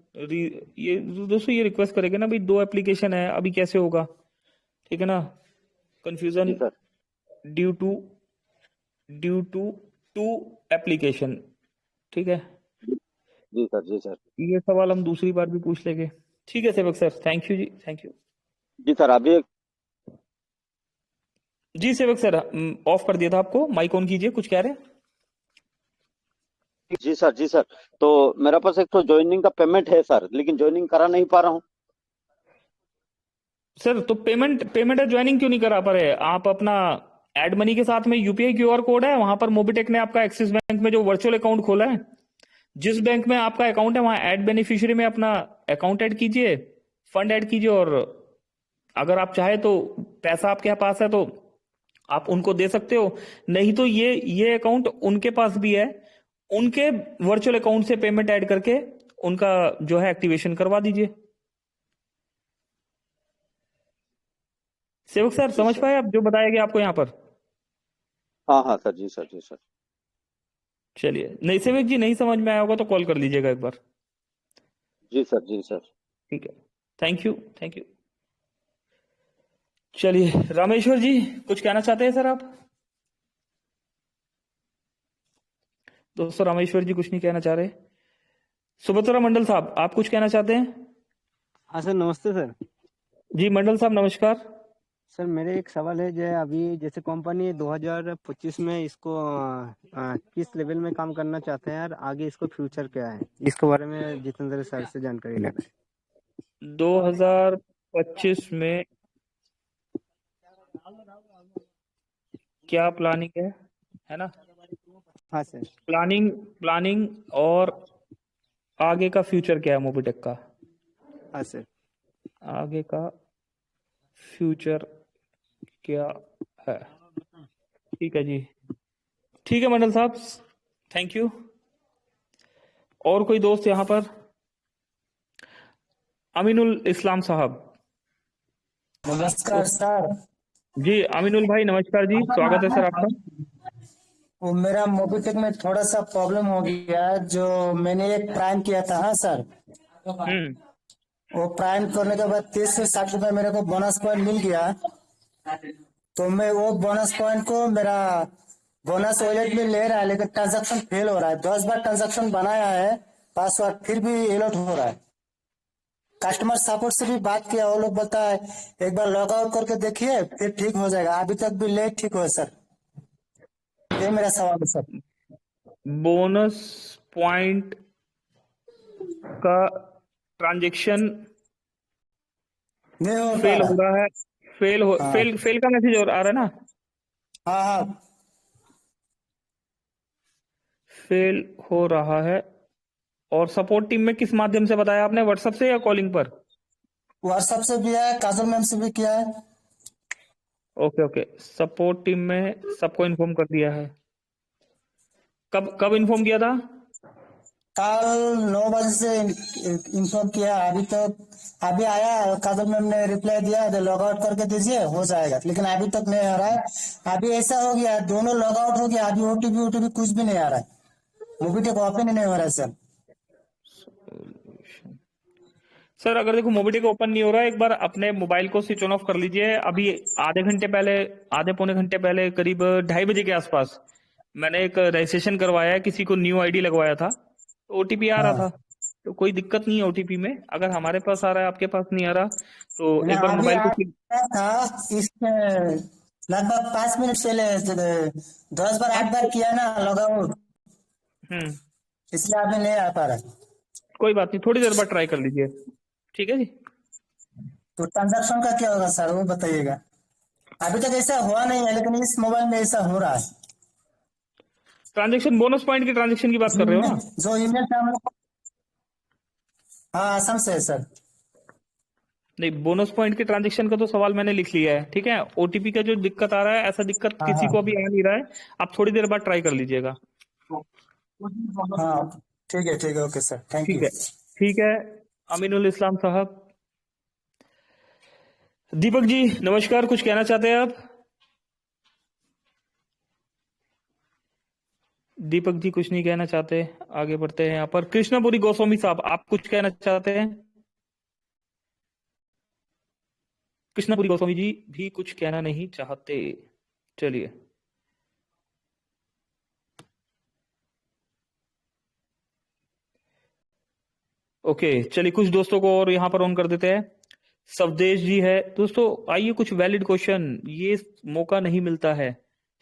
ये दोस्तों ये रिक्वेस्ट करेंगे ना भाई, 2 एप्लीकेशन है, अभी कैसे होगा? ठीक है ना? जी confusion sir. Due to two application, ठीक है? जी सर। जी सर। ये सवाल हम दूसरी बार भी पूछ लेंगे। ठीक है सेवक सर, थैंक यू जी, थैंक यू। जी सर, अभी जी सेवक सर, ऑफ कर दिया था आपको, माइक ऑन कीजिए, कुछ कह रहे हैं? जी सर। जी सर। तो मेरा पास एक तो ज्वाइनिंग का पेमेंट है सर, लेकिन ज्वाइनिंग करा नहीं पा रहा हूँ। सर तो पेमेंट है, ज्वाइनिंग क्यों नहीं करा पा रहे? आप अपना एड मनी के साथ में यूपीआई क्यूआर कोड है, वहां पर मोबिटेक ने आपका एक्सिस बैंक में जो वर्चुअल अकाउंट खोला है, जिस बैंक में आपका अकाउंट है वहां ऐड बेनिफिशियरी में अपना अकाउंट ऐड कीजिए, फंड ऐड कीजिए, और अगर आप चाहे तो पैसा आपके पास है तो आप उनको दे सकते हो, नहीं तो ये अकाउंट उनके पास भी है, उनके वर्चुअल अकाउंट से पेमेंट ऐड करके उनका जो है एक्टिवेशन करवा दीजिए। सेवक सर, जी समझ सर। पाए आप जो बताया गया आपको यहाँ पर? हाँ हाँ सर। जी सर। जी सर। चलिए, नहीं सेवक जी, नहीं समझ में आया होगा तो कॉल कर लीजिएगा एक बार। जी सर। जी सर। ठीक है, थैंक यू, थैंक यू। चलिए, रामेश्वर जी कुछ कहना चाहते हैं सर आप? दोस्तों रामेश्वर जी कुछ नहीं कहना चाह रहे। सुभद्रा मंडल साहब, आप कुछ कहना चाहते हैं? हाँ सर, नमस्ते सर। जी मंडल साहब नमस्कार। सर मेरे एक सवाल है, जो अभी जैसे कंपनी 2025 में इसको किस लेवल में काम करना चाहते हैं और आगे इसको फ्यूचर क्या है, इसके बारे में जितेंद्र सर से जानकारी लेना है। 2025 में क्या प्लानिंग है ना? हाँ सर। प्लानिंग और आगे का फ्यूचर क्या है मोबिटेक का? हाँ सर। आगे का फ्यूचर क्या है? ठीक है जी, ठीक है मंडल साहब, थैंक यू। और कोई दोस्त यहाँ पर? अमीनुल इस्लाम साहब। नमस्कार सर। जी अमीनुल भाई नमस्कार जी, स्वागत है सर आपका। वो मेरा मोबिटेक में थोड़ा सा प्रॉब्लम हो गया, जो मैंने एक प्राइम किया था। हाँ सर, वो प्राइम करने के बाद 30 से 60 रुपए मेरे को बोनस पॉइंट मिल गया, तो मैं वो बोनस पॉइंट को मेरा बोनस वॉलेट में ले रहा है, लेकिन ट्रांजैक्शन फेल हो रहा है। 10 बार ट्रांजैक्शन बनाया है पासवर्ड, फिर भी एलर्ट हो रहा है। कस्टमर सपोर्ट से भी बात किया, वो लोग बोलता है एक बार लॉग आउट करके देखिए फिर ठीक हो जाएगा, अभी तक भी लेट ठीक हो सर। ये मेरा सवाल है सर। बोनस पॉइंट का ट्रांजैक्शन नहीं हो फेल पा हो रहा है, हाँ। फेल का मैसेज आ रहा है ना? हाँ हाँ, फेल हो रहा है। और सपोर्ट टीम में किस माध्यम से बताया आपने, व्हाट्सएप से या कॉलिंग पर? व्हाट्सएप से भी है, काजल मैम से भी किया है। ओके ओके, सपोर्ट टीम में सबको इन्फॉर्म कर दिया है। कब कब इन्फॉर्म किया था? कल 9 बजे से इन्फॉर्म किया, अभी तक अभी आया, काजल मैम ने रिप्लाई दिया लॉग आउट करके दीजिए हो जाएगा, लेकिन अभी तक नहीं आ रहा है। अभी ऐसा हो गया, दोनों लॉग आउट हो गया, अभी ओटीपी कुछ भी नहीं आ रहा है, मोबिटेक ओपन ही नहीं हो रहा है सर। सर अगर देखो मोबिटेक ओपन नहीं हो रहा है, एक बार अपने मोबाइल को स्विच ऑन ऑफ कर लीजिए। अभी आधे पौने घंटे पहले करीब 2:30 बजे के आसपास मैंने एक रजिस्ट्रेशन करवाया है, किसी को न्यू आईडी लगवाया था, तो ओटीपी आ रहा हाँ था। तो कोई दिक्कत नहीं है ओटीपी में, अगर हमारे पास आ रहा है आपके पास नहीं आ रहा तो ना एक बार अभी मोबाइल को आया था। इसमें लगभग 5 मिनट पहले 10 बार 8 बार किया ना लॉग आउट, हम्म इसलिए अभी नहीं आ पा रहा। कोई बात नहीं, थोड़ी देर बाद ट्राई कर लीजिए, ठीक है जी। तो ट्रांजैक्शन का क्या होगा सर, वो बताइएगा। अभी तक ऐसा हुआ नहीं है, लेकिन इस मोबाइल में ऐसा हो रहा है। ट्रांजेक्शन बोनस पॉइंट के ट्रांजेक्शन की बात कर रहे हो ना? जो ईमेल था हम लोग, हाँ आसाम से है सर। नहीं, बोनस पॉइंट के ट्रांजेक्शन का तो सवाल मैंने लिख लिया है, ठीक है। ओटीपी का जो दिक्कत आ रहा है, ऐसा दिक्कत हाँ किसी हाँ को अभी आ नहीं रहा है, आप थोड़ी देर बाद ट्राई कर लीजिएगा। हाँ, ठीक है, ओके सर, थैंक ठीक यू। है, ठीक है। अमीनुल इस्लाम साहब। दीपक जी नमस्कार, कुछ कहना चाहते हैं आप? दीपक जी कुछ नहीं कहना चाहते, आगे बढ़ते हैं। यहाँ पर कृष्णपुरी गोस्वामी साहब, आप कुछ कहना चाहते हैं? कृष्णपुरी गोस्वामी जी भी कुछ कहना नहीं चाहते। चलिए, ओके, चलिए कुछ दोस्तों को और यहाँ पर ऑन कर देते हैं। स्वदेश जी है दोस्तों, आइए कुछ वैलिड क्वेश्चन, ये मौका नहीं मिलता है,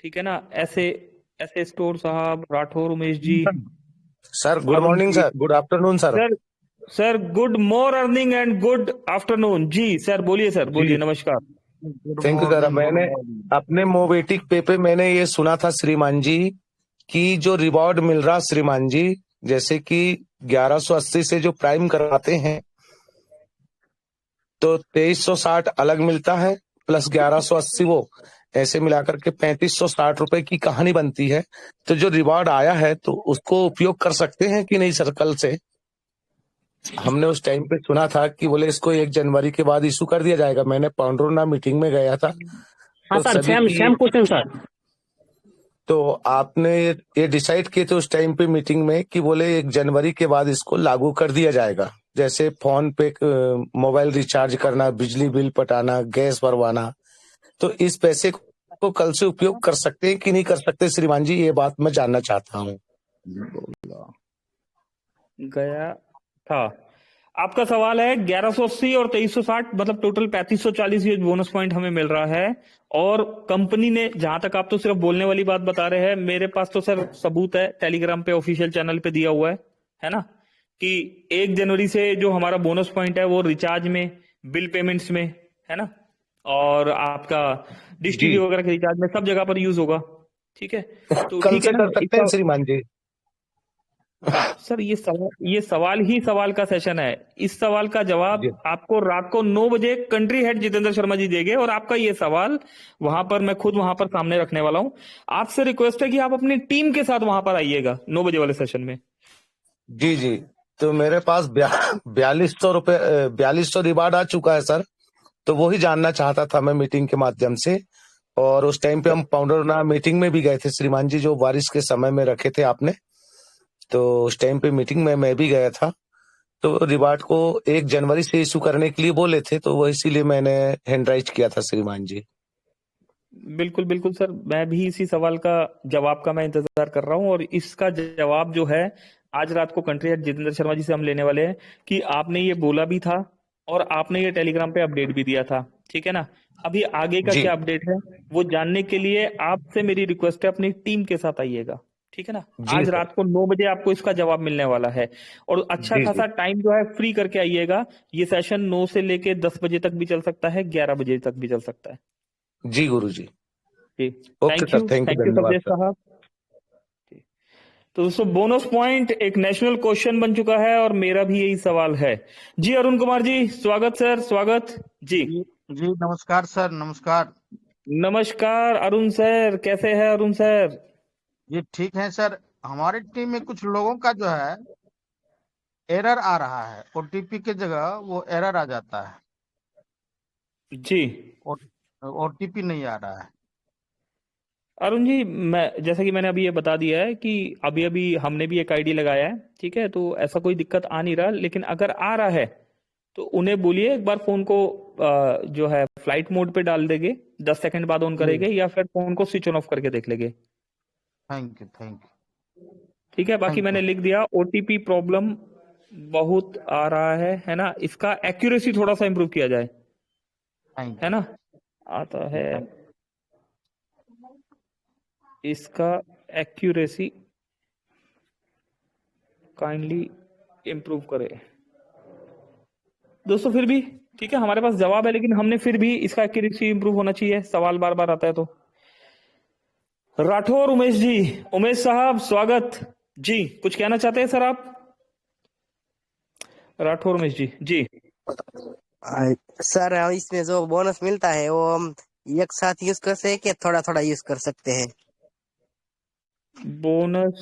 ठीक है ना। ऐसे ऐसे स्टोर साहब, Rathore Umesh ji, sir good Arun morning ji. Sir, good afternoon sir. Sir sir good morning and good afternoon जी। सर बोलिए, सर बोलिए, जी नमस्कार। Thank you sir. मैंने अपने मोबिटिक पे मैंने ये सुना था श्रीमान जी कि जो रिवॉर्ड मिल रहा श्रीमान जी, जैसे कि 1180 से जो प्राइम करवाते हैं तो 2360 अलग मिलता है, प्लस 1180 वो ऐसे मिलाकर के 3560 रुपए की कहानी बनती है। तो जो रिवॉर्ड आया है तो उसको उपयोग कर सकते हैं कि नहीं सर? कल से हमने उस टाइम पे सुना था कि बोले इसको 1 जनवरी के बाद इशू कर दिया जाएगा। मैंने पांडुरना मीटिंग में गया था हाँ तो सर, सभी की सेम क्वेश्चन सर। तो आपने ये डिसाइड किए थे उस टाइम पे मीटिंग में कि बोले 1 जनवरी के बाद इसको लागू कर दिया जाएगा, जैसे फोन पे मोबाइल रिचार्ज करना, बिजली बिल पटाना, गैस भरवाना। तो इस पैसे को कल से उपयोग कर सकते हैं कि नहीं कर सकते श्रीमान जी, ये बात मैं जानना चाहता हूँ। गया था आपका सवाल है। 1180 और 2360 मतलब टोटल 3540 ये बोनस पॉइंट हमें मिल रहा है। और कंपनी ने, जहां तक आप तो सिर्फ बोलने वाली बात बता रहे हैं, मेरे पास तो सर सबूत है, टेलीग्राम पे ऑफिशियल चैनल पे दिया हुआ है ना, कि 1 जनवरी से जो हमारा बोनस पॉइंट है वो रिचार्ज में, बिल पेमेंट्स में, है ना, और आपका डिश टीवी जी वगैरह के रिचार्ज में, सब जगह पर यूज होगा, ठीक है। तो कल ठीक से है ना कर सकते हैं श्रीमान जी? सर ये सवाल ही सवाल का सेशन है। इस सवाल का जवाब जी आपको रात को 9 बजे कंट्री हेड जितेंद्र शर्मा जी देंगे, और आपका ये सवाल वहां पर मैं खुद वहां पर सामने रखने वाला हूं। आपसे रिक्वेस्ट है कि आप अपनी टीम के साथ वहां पर आइएगा 9 बजे वाले सेशन में। जी जी। तो मेरे पास 4200 रिवार्ड आ चुका है सर, तो वो ही जानना चाहता था मैं मीटिंग के माध्यम से। और उस टाइम पे हम पाउंडरना मीटिंग में भी गए थे श्रीमान जी, जो बारिश के समय में रखे थे आपने, तो उस टाइम पे मीटिंग में मैं भी गया था। तो रिवार्ड को 1 जनवरी से इशू करने के लिए बोले थे, तो वो इसीलिए मैंने हैंड राइज किया था श्रीमान जी। बिल्कुल बिल्कुल सर, मैं भी इसी सवाल का जवाब का मैं इंतजार कर रहा हूं, और इसका जवाब जो है आज रात को कंट्री हेड जितेंद्र शर्मा जी से हम लेने वाले हैं, कि आपने ये बोला भी था और आपने ये टेलीग्राम पे अपडेट भी दिया था, ठीक है ना। अभी आगे का जी क्या अपडेट है वो जानने के लिए आपसे मेरी रिक्वेस्ट है, अपनी टीम के साथ आइएगा, ठीक है ना। जी आज सर। रात को 9 बजे आपको इसका जवाब मिलने वाला है, और अच्छा जी खासा जी टाइम जो है फ्री करके आइएगा। ये सेशन 9 से लेके 10 बजे तक भी चल सकता है, 11 बजे तक भी चल सकता है जी गुरु जी। जी। Okay sir, thank you, thank you धन्यवाद सवदेश सर। साहब। तो दोस्तों बोनस पॉइंट एक नेशनल क्वेश्चन बन चुका है, और मेरा भी यही सवाल है जी। अरुण कुमार जी स्वागत सर, स्वागत जी। जी जी, नमस्कार सर, नमस्कार। नमस्कार अरुण सर, कैसे हैं अरुण सर? ये ठीक है सर। हमारी टीम में कुछ लोगों का जो है एरर आ रहा है, ओटीपी के जगह वो एरर आ जाता है जी। ओटीपी नहीं आ रहा है। अरुण जी, मैं जैसा कि मैंने अभी ये बता दिया है कि अभी अभी हमने भी एक आईडी लगाया है, ठीक है, तो ऐसा कोई दिक्कत आ नहीं रहा, लेकिन अगर आ रहा है तो उन्हें बोलिए एक बार फोन को जो है फ्लाइट मोड पे डाल देंगे, 10 सेकंड बाद ऑन करेंगे, या फिर फोन को स्विच ऑफ करके देख लेंगे। Thank you. ठीक है, बाकी थैंक मैंने यू। लिख दिया। ओटीपी प्रॉब्लम बहुत आ रहा है ना, इसका एक्यूरेसी थोड़ा सा इंप्रूव किया जाए, थैंक है यू। ना। आता है इसका एक्यूरेसी काइंडली इम्प्रूव करे दोस्तों। फिर भी ठीक है, हमारे पास जवाब है, लेकिन हमने फिर भी इसका एक्यूरेसी इंप्रूव होना चाहिए, सवाल बार बार आता है तो। राठौर उमेश जी, उमेश साहब स्वागत जी, कुछ कहना चाहते हैं सर आप? राठौर उमेश जी। जी सर इसमें जो बोनस मिलता है वो हम एक साथ यूज कर सकते हैं कि थोड़ा थोड़ा यूज कर सकते हैं? बोनस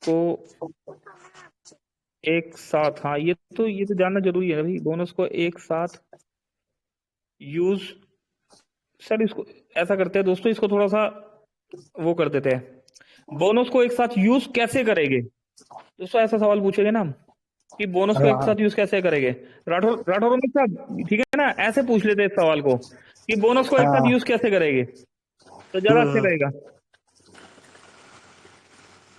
को एक साथ, हाँ ये तो जानना जरूरी है भाई। बोनस को एक साथ यूज, सर इसको ऐसा करते हैं दोस्तों, इसको थोड़ा सा वो कर देते हैं। बोनस को एक साथ यूज कैसे करेंगे दोस्तों, ऐसा सवाल पूछेंगे ना हम कि बोनस को एक साथ यूज कैसे करेंगे। राठौर उमेश साहब, ठीक है ना, ऐसे पूछ लेते हैं इस सवाल को कि बोनस को एक साथ यूज कैसे करेंगे, तो ज्यादा अच्छा रहेगा।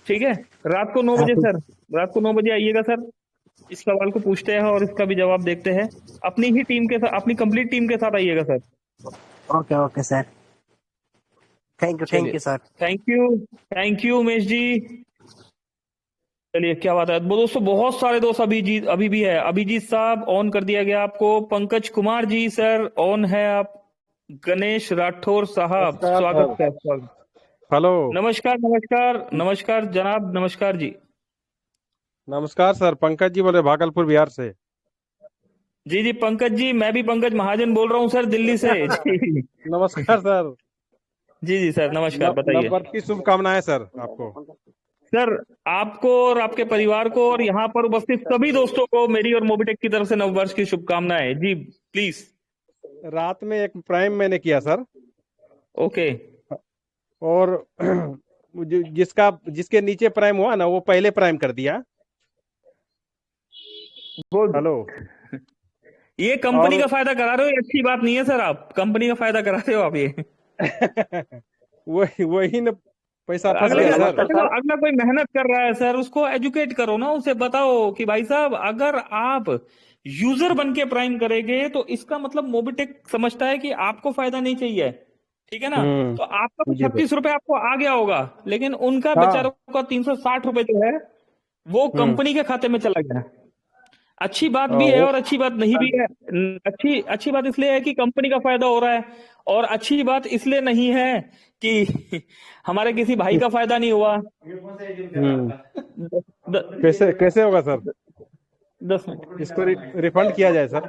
ठीक है, रात को 9 बजे सर, रात को 9 बजे आइएगा सर, इस सवाल को पूछते हैं और इसका भी जवाब देखते हैं। अपनी ही टीम के साथ, अपनी कंप्लीट टीम के साथ आइएगा sir. Okay okay sir, thank you sir. Thank you Umesh ji. चलिए, क्या बात है दोस्तों, बहुत सारे दोस्त अभी भी है। अभिजीत साहब ऑन कर दिया गया आपको। पंकज कुमार जी सर ऑन है आप। गणेश राठौर साहब स्वागत है, स्वागत। हेलो, नमस्कार जनाब, नमस्कार जी। नमस्कार सर, पंकज जी बोल रहे भागलपुर बिहार से। जी पंकज जी, मैं भी पंकज महाजन बोल रहा हूँ सर, दिल्ली से। जी नमस्कार सर। जी सर, नमस्कार, बताइए। नववर्ष की शुभकामनाएं सर आपको। सर आपको और आपके परिवार को और यहाँ पर उपस्थित सभी दोस्तों को मेरी और मोबिटेक की तरफ से नववर्ष की शुभकामनाएं। जी प्लीज। रात में एक प्राइम मैंने किया सर। ओके। और जिसके नीचे प्राइम हुआ ना, वो पहले प्राइम कर दिया। हेलो, ये कंपनी का फायदा करा रहे हो, ये अच्छी बात नहीं है सर। आप कंपनी का फायदा करा रहे हो आप ये। वही ना, पैसा फंस गया सर। अगला कोई मेहनत कर रहा है सर, उसको एजुकेट करो ना, उसे बताओ कि भाई साहब अगर आप यूजर बन के प्राइम करेंगे तो इसका मतलब मोबिटेक समझता है कि आपको फायदा नहीं चाहिए, ठीक है ना। तो आपका तो 36 रुपए आपको आ गया होगा, लेकिन उनका बेचारों का 360 रुपए जो है वो कंपनी के खाते में चला गया। अच्छी बात भी है और अच्छी बात नहीं भी है। अच्छी बात इसलिए है कि कंपनी का फायदा हो रहा है, और अच्छी बात इसलिए नहीं है कि हमारे किसी भाई का फायदा नहीं हुआ। कैसे होगा सर? 10 मिनट, इसको रिफंड किया जाए sir?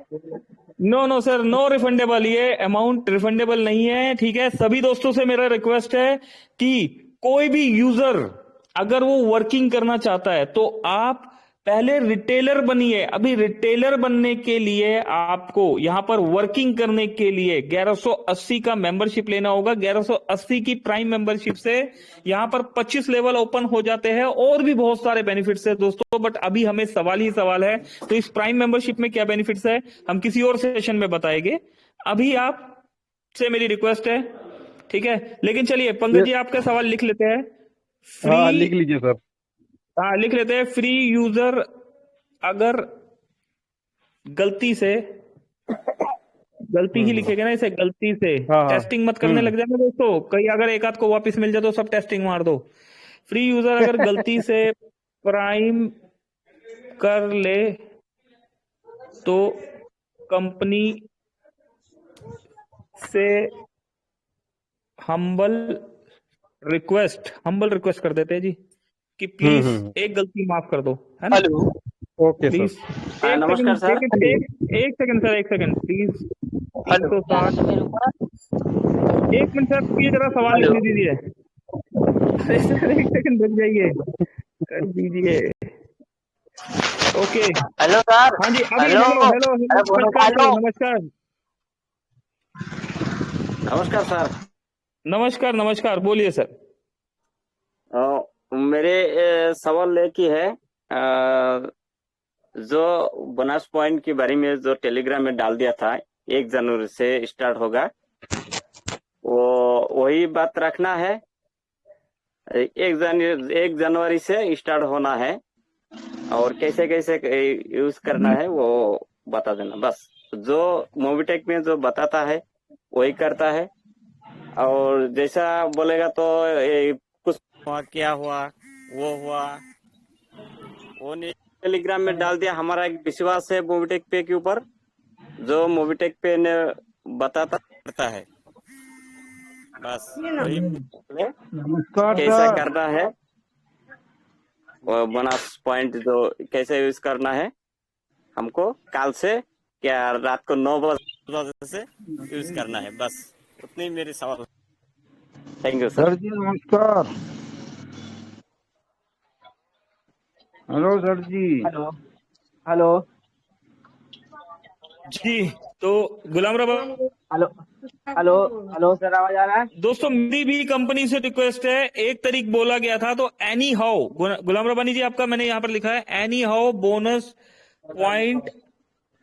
No sir, no refundable, ये अमाउंट रिफंडेबल नहीं है। ठीक है, सभी दोस्तों से मेरा रिक्वेस्ट है कि कोई भी यूजर अगर वो वर्किंग करना चाहता है तो आप पहले रिटेलर बनिए। अभी रिटेलर बनने के लिए आपको यहां पर वर्किंग करने के लिए 1180 का मेंबरशिप लेना होगा। 1180 की प्राइम मेंबरशिप से यहां पर 25 लेवल ओपन हो जाते हैं, और भी बहुत सारे बेनिफिट्स है दोस्तों, बट अभी हमें सवाल ही सवाल है। तो इस प्राइम मेंबरशिप में क्या बेनिफिट्स है हम किसी और सेशन में बताएंगे। अभी आप से मेरी रिक्वेस्ट है, ठीक है। लेकिन चलिए पंकज जी, आपका सवाल लिख लेते हैं। हाँ, लिख लीजिए सर। हाँ, लिख लेते हैं। फ्री यूजर अगर गलती ही लिखेगा ना, इसे गलती से टेस्टिंग मत करने लग जाना दोस्तों, कहीं अगर एक आध को वापस मिल जाए तो सब टेस्टिंग मार दो। फ्री यूजर अगर गलती से प्राइम कर ले तो कंपनी से हम्बल रिक्वेस्ट कर देते हैं जी कि प्लीज एक गलती माफ कर दो, है ना। Hello, okay please. नमस्कार सर। एक सेकंड प्लीज। 360, एक मिनट सर, ये जरा सवाल लिखने दीजिए। अरे सर एक सेकंड रुक जाइए, कर दीजिए। Okay, hello sir. हाँ जी, अभी हेलो नमस्कार सर। नमस्कार, बोलिए सर। मेरे सवाल ये की है, जो बोनस पॉइंट के बारे में जो टेलीग्राम में डाल दिया था 1 जनवरी से स्टार्ट होगा, वो वही बात रखना है। 1 जनवरी से स्टार्ट होना है और कैसे कैसे यूज करना है वो बता देना बस। जो मोबिटेक में जो बताता है वही करता है, और जैसा बोलेगा तो कुछ हुआ, क्या हुआ, वो हुआ, वो नहीं टेलीग्राम में डाल दिया। हमारा एक विश्वास है मोबिटेक पे के ऊपर, जो मोबिटेक पे ने बताता करता है बस वही नमस्कार कैसा सर। करना है, और बोनस पॉइंट जो कैसे यूज करना है हमको कल से क्या रात को 9 बजे से यूज करना है, बस उतनी मेरी सवाल। Thank you sir. सर जी नमस्कार। हेलो सर जी। हेलो हेलो जी। तो गुलाम रबा, हेलो हेलो हेलो सर, आवाज आ रहा है? दोस्तों मेरी भी कंपनी से रिक्वेस्ट है, 1 तारीख बोला गया था, तो एनी हाउ गुलाम रबानी जी आपका मैंने यहाँ पर लिखा है any how bonus point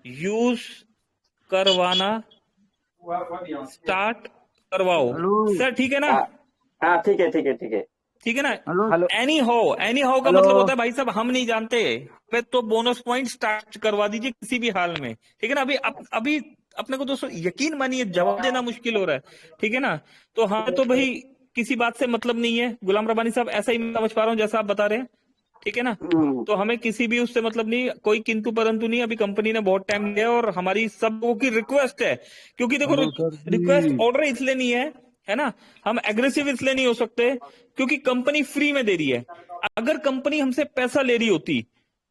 use करवाना स्टार्ट करवाओ सर, ठीक है ना? हाँ ठीक है ठीक है ठीक है ठीक है ना? हेलो एनी हाउ का मतलब होता है भाई साहब हम नहीं जानते, हमें तो बोनस पॉइंट स्टार्ट करवा दीजिए किसी भी हाल में, ठीक है ना? अभी अपने को दोस्तों यकीन मानिए जवाब देना मुश्किल हो रहा है, ठीक है ना? तो हमें तो भाई किसी बात से मतलब नहीं है गुलाम रबानी साहब, ऐसा ही मैं समझ पा रहा हूँ जैसा आप बता रहे हैं, ठीक है ना? तो हमें किसी भी उससे मतलब नहीं, कोई किंतु परंतु नहीं। अभी कंपनी ने बहुत टाइम लिया और हमारी सब लोगों की रिक्वेस्ट है, क्योंकि देखो रिक्वेस्ट ऑर्डर इसलिए नहीं है ना? हम एग्रेसिव इसलिए नहीं हो सकते क्योंकि कंपनी फ्री में दे रही है। अगर कंपनी हमसे पैसा ले रही होती,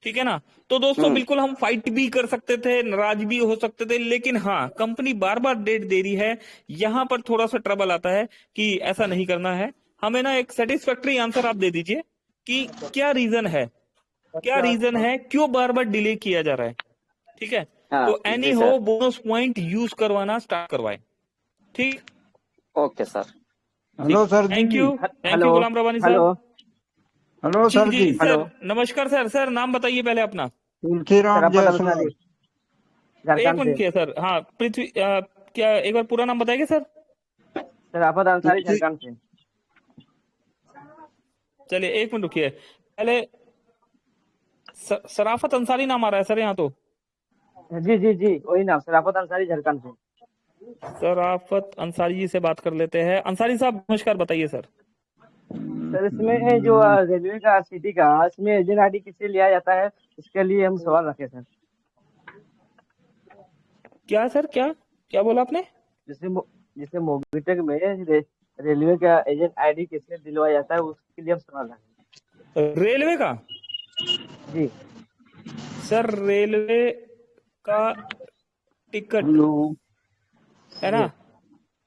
ठीक है ना, तो दोस्तों बिल्कुल हम फाइट भी कर सकते थे, नाराज भी हो सकते थे, लेकिन हाँ कंपनी बार बार डेट दे रही है, यहाँ पर थोड़ा सा ट्रबल आता है कि ऐसा नहीं करना है। हमें ना एक सेटिस्फैक्टरी आंसर आप दे दीजिए कि क्या रीजन है, क्यों बार बार डिले किया जा रहा है, ठीक है? तो anyhow bonus point use करवाना स्टार्ट करवाए, ठीक? Okay sir. हेलो सर जी। Thank you Ghulam Rabbani hello साहब। हेलो सर जी। सर नमस्कार सर नाम बताइए पहले अपना। तुलसीराम जायसवाल। एक मिनट किया सर, हाँ पृथ्वी क्या एक बार पूरा नाम बताएंगे सर? शराफत अंसारी झारखंड से। चलिए एक मिनट रुकिए पहले, शराफत अंसारी नाम आ रहा है सर यहाँ तो। जी वही नाम, शराफत अंसारी झारखंड से। शराफत अंसारी जी से बात कर लेते हैं। अंसारी साहब नमस्कार, बताइए सर। सर इसमें जो रेलवे का सिटी का, इसमें एजेंट आईडी किससे लिया जाता है, इसके लिए हम सवाल रखे सर। क्या सर, क्या बोला आपने? जैसे मोबिटेक में रेलवे का एजेंट आईडी किससे दिलवाया जाता है, उसके लिए हम सवाल रखे। रेलवे का? जी सर रेलवे का टिकट है ना,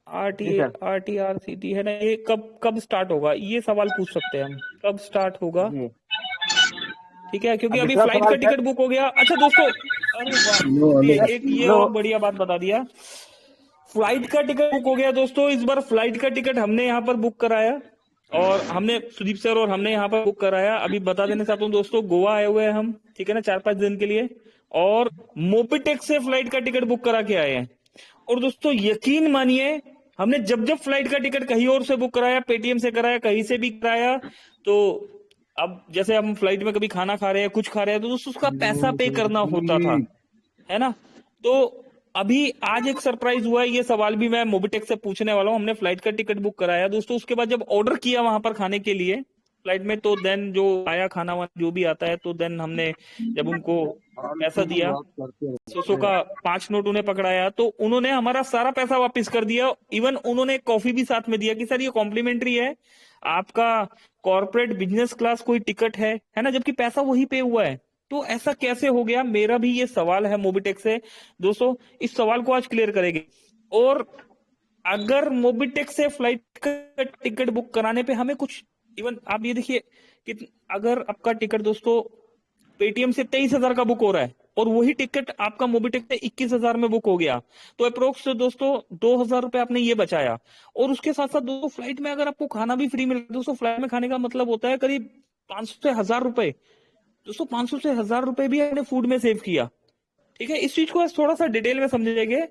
RTRCT है ना, ये कब स्टार्ट होगा, ये सवाल पूछ सकते हैं हम, कब स्टार्ट होगा, ठीक है? क्योंकि अभी फ्लाइट का टिकट बुक हो गया। अच्छा दोस्तों, अरे वाह, एक ये और बढ़िया बात बता दिया, फ्लाइट का टिकट बुक हो गया दोस्तों। इस बार फ्लाइट का टिकट हमने यहाँ पर बुक कराया, और हमने सुदीप सर और हमने यहाँ पर बुक कराया। अभी बता देना चाहता हूँ दोस्तों, गोवा आए हुए हैं हम, ठीक है ना, 4-5 दिन के लिए, और मोबिटेक से फ्लाइट का टिकट बुक करा के आए हैं। और दोस्तों यकीन मानिए, हमने जब फ्लाइट का टिकट कहीं और से बुक कराया, पेटीएम से कराया, कहीं से भी कराया, तो अब जैसे हम फ्लाइट में कभी खाना खा रहे हैं, कुछ खा रहे हैं, तो दोस्तों उसका पैसा पे करना होता था, है ना? तो अभी आज एक सरप्राइज हुआ है, ये सवाल भी मैं मोबिटेक से पूछने वाला हूँ। हमने फ्लाइट का टिकट बुक कराया दोस्तों, उसके बाद जब ऑर्डर किया वहां पर खाने के लिए फ्लाइट में, तो देन जो आया खाना वाना जो भी आता है, तो देन हमने जब उनको पैसा दिया, 100 का 5 नोट उन्हें पकड़ाया, तो उन्होंने हमारा सारा पैसा वापस कर दिया। इवन उन्होंने कॉफी भी साथ में दिया कि सर ये कॉम्प्लीमेंट्री है, आपका कॉर्पोरेट बिजनेस क्लास कोई टिकट है ना, जबकि पैसा वही पे हुआ है। तो ऐसा कैसे हो गया, मेरा भी ये सवाल है मोबिटेक से दोस्तों, इस सवाल को आज क्लियर करेंगे। और अगर मोबिटेक से फ्लाइट का टिकट बुक कराने पे हमें कुछ, इवन आप ये देखिए कि अगर आपका टिकट दोस्तों पेटीएम से 23,000 का बुक हो रहा है, और वही टिकट आपका मोबिटेक से 21,000 में बुक हो गया, तो अप्रोक्स दोस्तों 2,000 रुपए आपने ये बचाया। और उसके साथ साथ दोस्तों फ्लाइट में अगर आपको खाना भी फ्री मिल रहा है दोस्तों, फ्लाइट में खाने का मतलब होता है करीब 500 से 1,000 रुपए, दोस्तों 500 से 1000 रुपए भी आपने फूड में सेव किया। ठीक है, इस चीज को थोड़ा सा डिटेल में समझेंगे।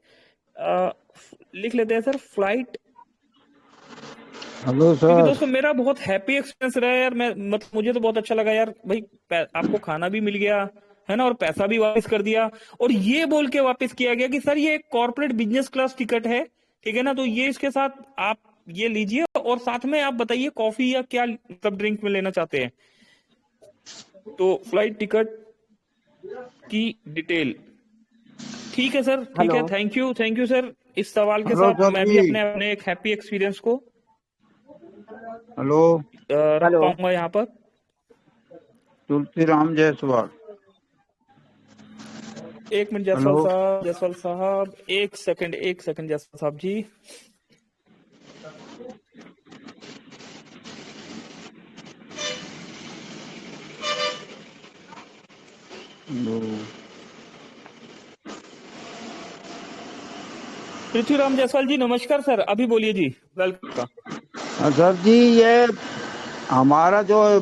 लिख लेते हैं सर, फ्लाइट। हेलो क्योंकि सर। दोस्तों मेरा बहुत हैप्पी एक्सपीरियंस रहा है यार, मुझे तो बहुत अच्छा लगा यार भाई, आपको खाना भी मिल गया है ना, और पैसा भी वापस कर दिया, और ये बोल के वापस किया गया कि सर ये एक कॉर्पोरेट बिजनेस क्लास टिकट है, ठीक है ना, तो ये इसके साथ आप ये लीजिए, और साथ में आप बताइए कॉफी या क्या सब ड्रिंक में लेना चाहते हैं। तो फ्लाइट टिकट की डिटेल, ठीक है सर, ठीक है, थैंक यू सर। इस सवाल के हेलो साथ सर मैं भी जी। अपने एक हैप्पी एक्सपीरियंस को हेलो रख पाऊंगा यहाँ पर। तुलसीराम जायसवाल। एक मिनट हेलो। जायसवाल साहब, एक सेकंड जायसवाल साहब जी। हेलो। पृथ्वीराम जायसवाल जी नमस्कार सर, अभी बोलिए जी, वेलकम। सर जी, ये हमारा जो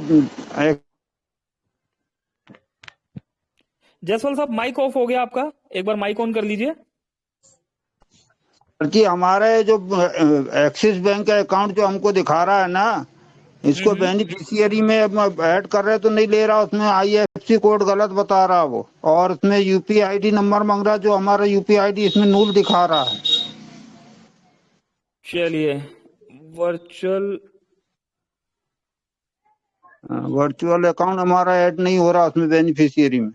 जायसवाल साहब माइक ऑफ हो गया आपका, एक बार माइक ऑन कर लीजिए। सर जी, हमारे जो एक्सिस बैंक का अकाउंट जो हमको दिखा रहा है ना, इसको बेनिफिशियरी में ऐड कर रहे तो नहीं ले रहा, उसमें IFSC कोड गलत बता रहा वो, और उसमें UPI ID नंबर मांग रहा, जो हमारा UPI ID इसमें नूल दिखा रहा है। चलिए, वर्चुअल अकाउंट हमारा ऐड नहीं हो रहा उसमें बेनिफिशियरी में।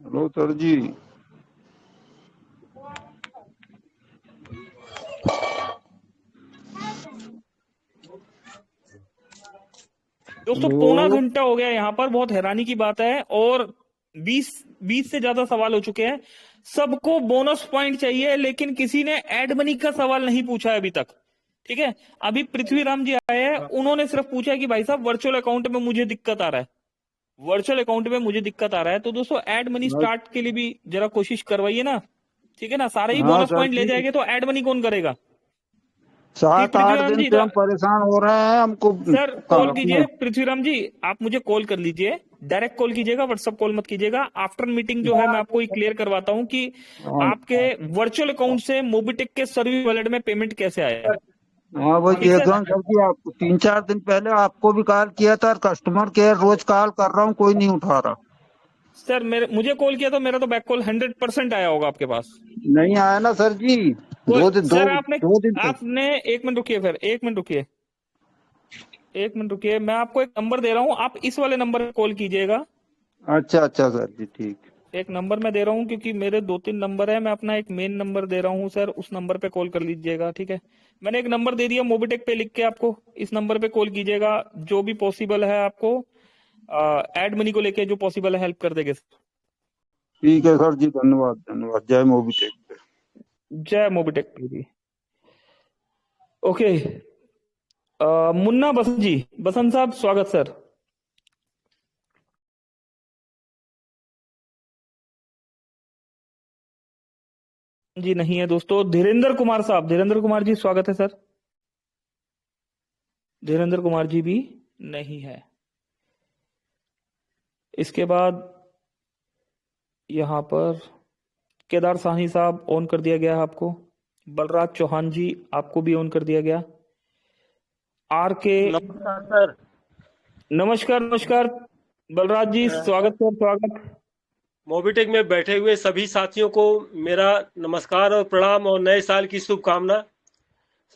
हेलो सर जी। दोस्तों पौना घंटा हो गया यहाँ पर, बहुत हैरानी की बात है, और 20 से ज्यादा सवाल हो चुके हैं। सबको बोनस पॉइंट चाहिए, लेकिन किसी ने एड मनी का सवाल नहीं पूछा है अभी तक। ठीक है, अभी पृथ्वीराम जी आए हैं, उन्होंने सिर्फ पूछा है कि भाई साहब वर्चुअल अकाउंट में मुझे दिक्कत आ रहा है, तो दोस्तों एड मनी स्टार्ट के लिए भी जरा कोशिश करवाइए ना, ठीक है ना। सारे ही बोनस पॉइंट ले जाएंगे तो एड मनी कौन करेगा? 7-8 दिन से हम परेशान हो रहे हैं, हमको सर कॉल कीजिए पृथ्वीराम जी, आप मुझे कॉल कर लीजिए, डायरेक्ट कॉल कीजिएगा, व्हाट्सएप कॉल मत कीजिएगा। आफ्टर मीटिंग जो है मैं आपको क्लियर करवाता हूं कि आपके वर्चुअल अकाउंट से मोबिटेक के सर्विस वॉलेट में पेमेंट कैसे आया। हाँ भाई, एकदम सर जी, आपको 3-4 दिन पहले आपको भी कॉल किया था, कस्टमर केयर रोज कॉल कर रहा हूँ, कोई नहीं उठा रहा। सर मुझे कॉल किया तो मेरा तो बैक कॉल 100% आया होगा आपके पास। नहीं आया ना सर जी, दो दिन आपने एक मिनट रुकिए, फिर एक मिनट रुकिए, मैं आपको एक नंबर दे रहा हूँ, आप इस वाले नंबर पे कॉल कीजिएगा। अच्छा सर जी, ठीक। एक नंबर मैं दे रहा हूँ, क्योंकि मेरे 2-3 नंबर है, मैं अपना एक मेन नंबर दे रहा हूँ सर, उस नंबर पे कॉल कर लीजिएगा, ठीक है। मैंने एक नंबर दे दिया मोबिटेक पे लिख के, आपको इस नंबर पे कॉल कीजिएगा, जो भी पॉसिबल है आपको एड मनी को लेके जो पॉसिबल है हेल्प कर देंगे। ठीक है सर जी, धन्यवाद। जय मोबिटेक। जय मोबिटेक जी। ओके, मुन्ना बसंत साहब स्वागत सर। जी नहीं है दोस्तों। धीरेन्द्र कुमार जी स्वागत है सर। धीरेन्द्र कुमार जी भी नहीं है। इसके बाद यहाँ पर केदार साहनी साहब ऑन कर दिया गया है आपको। बलराज चौहान जी आपको भी ऑन कर दिया गया। नमस्कार सर। नमस्कार बलराज जी, स्वागत सर, स्वागत। मोबिटेक में बैठे हुए सभी साथियों को मेरा नमस्कार और प्रणाम और नए साल की शुभकामना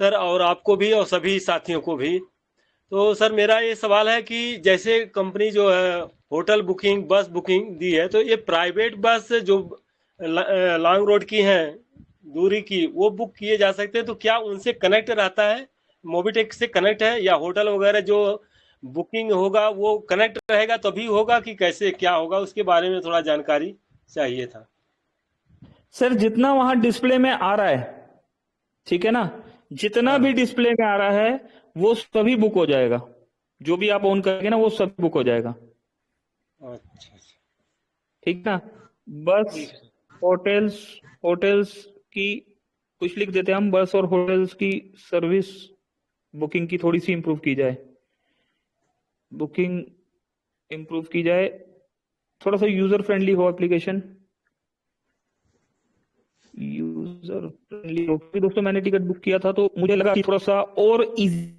सर, और आपको भी और सभी साथियों को भी। तो सर मेरा ये सवाल है कि जैसे कंपनी जो है होटल बुकिंग, बस बुकिंग दी है, तो ये प्राइवेट बस जो लॉन्ग रोड की हैं, दूरी की, वो बुक किए जा सकते हैं, तो क्या उनसे कनेक्ट रहता है, मोबिटेक से कनेक्ट है, या होटल वगैरह जो बुकिंग होगा वो कनेक्ट रहेगा तभी होगा, कि कैसे क्या होगा, उसके बारे में थोड़ा जानकारी चाहिए था सर। जितना वहां डिस्प्ले में आ रहा है, ठीक है ना, जितना भी डिस्प्ले में आ रहा है वो सभी बुक हो जाएगा, जो भी आप ऑन करेंगे ना वो सब बुक हो जाएगा। अच्छा ठीक ना। बस होटल्स होटल्स की कुछ लिख देते हैं हम, बस और होटल्स की सर्विस बुकिंग की थोड़ी सी इंप्रूव की जाए, बुकिंग इंप्रूव की जाए, थोड़ा सा यूजर फ्रेंडली हो एप्लीकेशन, यूजर फ्रेंडली हो। दोस्तों मैंने टिकट बुक किया था तो मुझे लगा कि थोड़ा सा और इजी।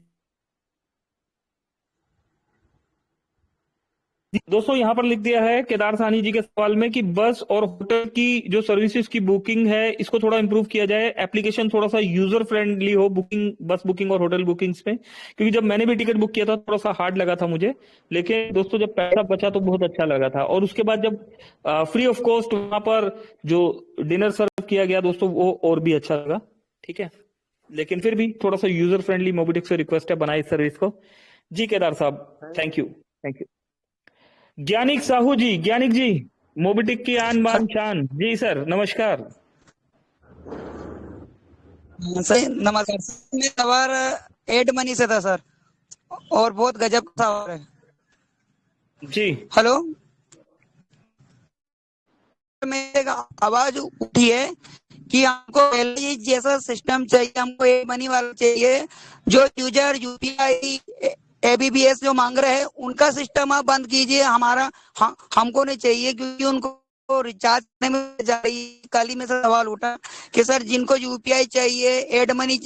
दोस्तों यहाँ पर लिख दिया है केदार साहनी जी के सवाल में कि बस और होटल की जो सर्विसेज की बुकिंग है इसको थोड़ा इंप्रूव किया जाए, एप्लीकेशन थोड़ा सा यूजर फ्रेंडली हो बुकिंग, बस बुकिंग और होटल बुकिंग्स पे। क्योंकि जब मैंने भी टिकट बुक किया था थोड़ा सा हार्ड लगा था मुझे, लेकिन दोस्तों जब पैसा बचा तो बहुत अच्छा लगा था। और उसके बाद जब फ्री ऑफ कॉस्ट वहां पर जो डिनर सर्व किया गया दोस्तों वो और भी अच्छा लगा। ठीक है, लेकिन फिर भी थोड़ा सा यूजर फ्रेंडली मोबिटेक से रिक्वेस्ट है बनाए इस सर्विस को। जी केदार साहब thank you, thank you. Gyanik Sahu ji, Gyanik ji Mobitech की आन बान शान। जी सर नमस्कार। सर नमस्कार सर, मेरा सवाल एड मनी से था सर, और बहुत गजब का सवाल है। जी हेलो, मेरे आवाज उठी है कि हमको पहले जैसा सिस्टम चाहिए, हमको एड मनी वाला चाहिए, जो यूजर यूपीआई एबीबीएस जो मांग रहे हैं उनका सिस्टम आप बंद कीजिए, हमारा हमको नहीं चाहिए, क्योंकि उनको रिचार्ज करने में जा रही। कल ही में सवाल उठा कि सर जिनको यूपीआई चाहिए, एड मनी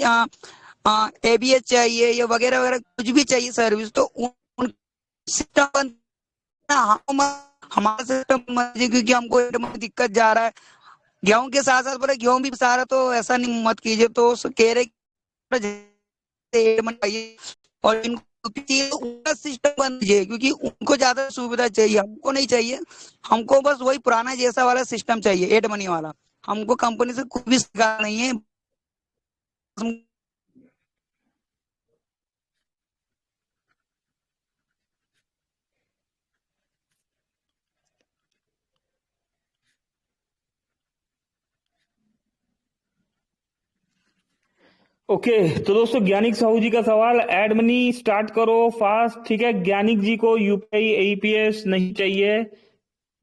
एबीएस चाहिए या वगैरह वगैरह कुछ भी चाहिए सर्विस, तो उन सिस्टम बंद, हमारा सिस्टम, क्योंकि हमको एड मनी दिक्कत जा रहा है। गेहूं के साथ साथ बोले गेहूं भी सारा, तो ऐसा नहीं मत कीजिए। तो कह रहे एड मनी चाहिए और इनको उनका सिस्टम बंद कीजिए, क्योंकि उनको ज्यादा सुविधा चाहिए, हमको नहीं चाहिए। हमको बस वही पुराना जैसा वाला सिस्टम चाहिए, एड मनी वाला। हमको कंपनी से कुछ भी शिकायत नहीं है। ओके तो दोस्तों ज्ञानिक साहू जी का सवाल, एड मनी स्टार्ट करो फास्ट। ठीक है, ज्ञानिक जी को यूपीआई एईपीएस नहीं चाहिए,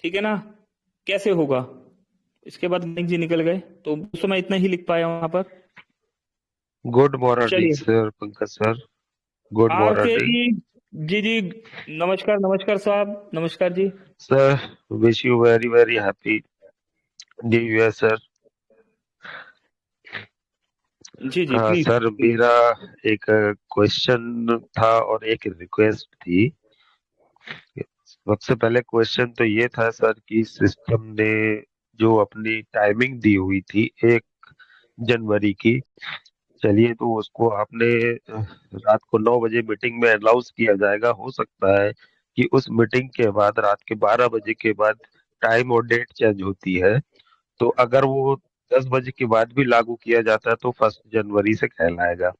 ठीक है ना, कैसे होगा? इसके बाद ज्ञानिक जी निकल गए, तो दोस्तों मैं इतना ही लिख पाया वहां पर। गुड मॉर्निंग चलिए sir, Pankaj sir, good RK morning ji, जी नमस्कार, नमस्कार साहब, नमस्कार जी। Sir, wish you very very happy new year sir. जी जी प्लीज। सर मेरा एक क्वेश्चन था और एक रिक्वेस्ट थी। सबसे पहले क्वेश्चन तो ये था सर कि सिस्टम ने जो अपनी टाइमिंग दी हुई थी 1 जनवरी की, चलिए तो उसको आपने रात को 9 बजे मीटिंग में अनाउंस किया जाएगा। हो सकता है कि उस मीटिंग के बाद रात के 12 बजे के बाद टाइम और डेट चेंज होती है, तो अगर वो 10 बजे के बाद भी लागू किया जाता है तो 1 जनवरी से कहलाएगा।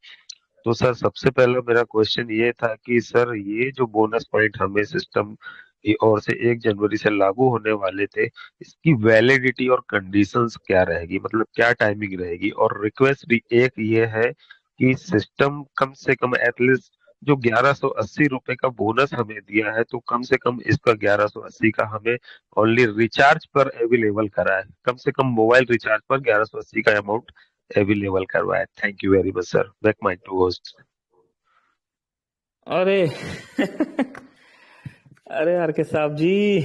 तो सर सबसे पहला मेरा क्वेश्चन ये था कि सर ये जो बोनस पॉइंट हमें सिस्टम की ओर से 1 जनवरी से लागू होने वाले थे, इसकी वैलिडिटी और कंडीशंस क्या रहेगी, मतलब क्या टाइमिंग रहेगी? और रिक्वेस्ट भी एक ये है कि सिस्टम कम से कम एटलीस्ट जो 1180 रुपए का बोनस हमें दिया है, तो कम से कम इसका 1180 का हमें ओनली रिचार्ज पर अवेलेबल कराए, कम से कम मोबाइल रिचार्ज पर 1180 का अमाउंट अवेलेबल करवाए। Thank you very much sir, back my to host. अरे अरे आरके साहब जी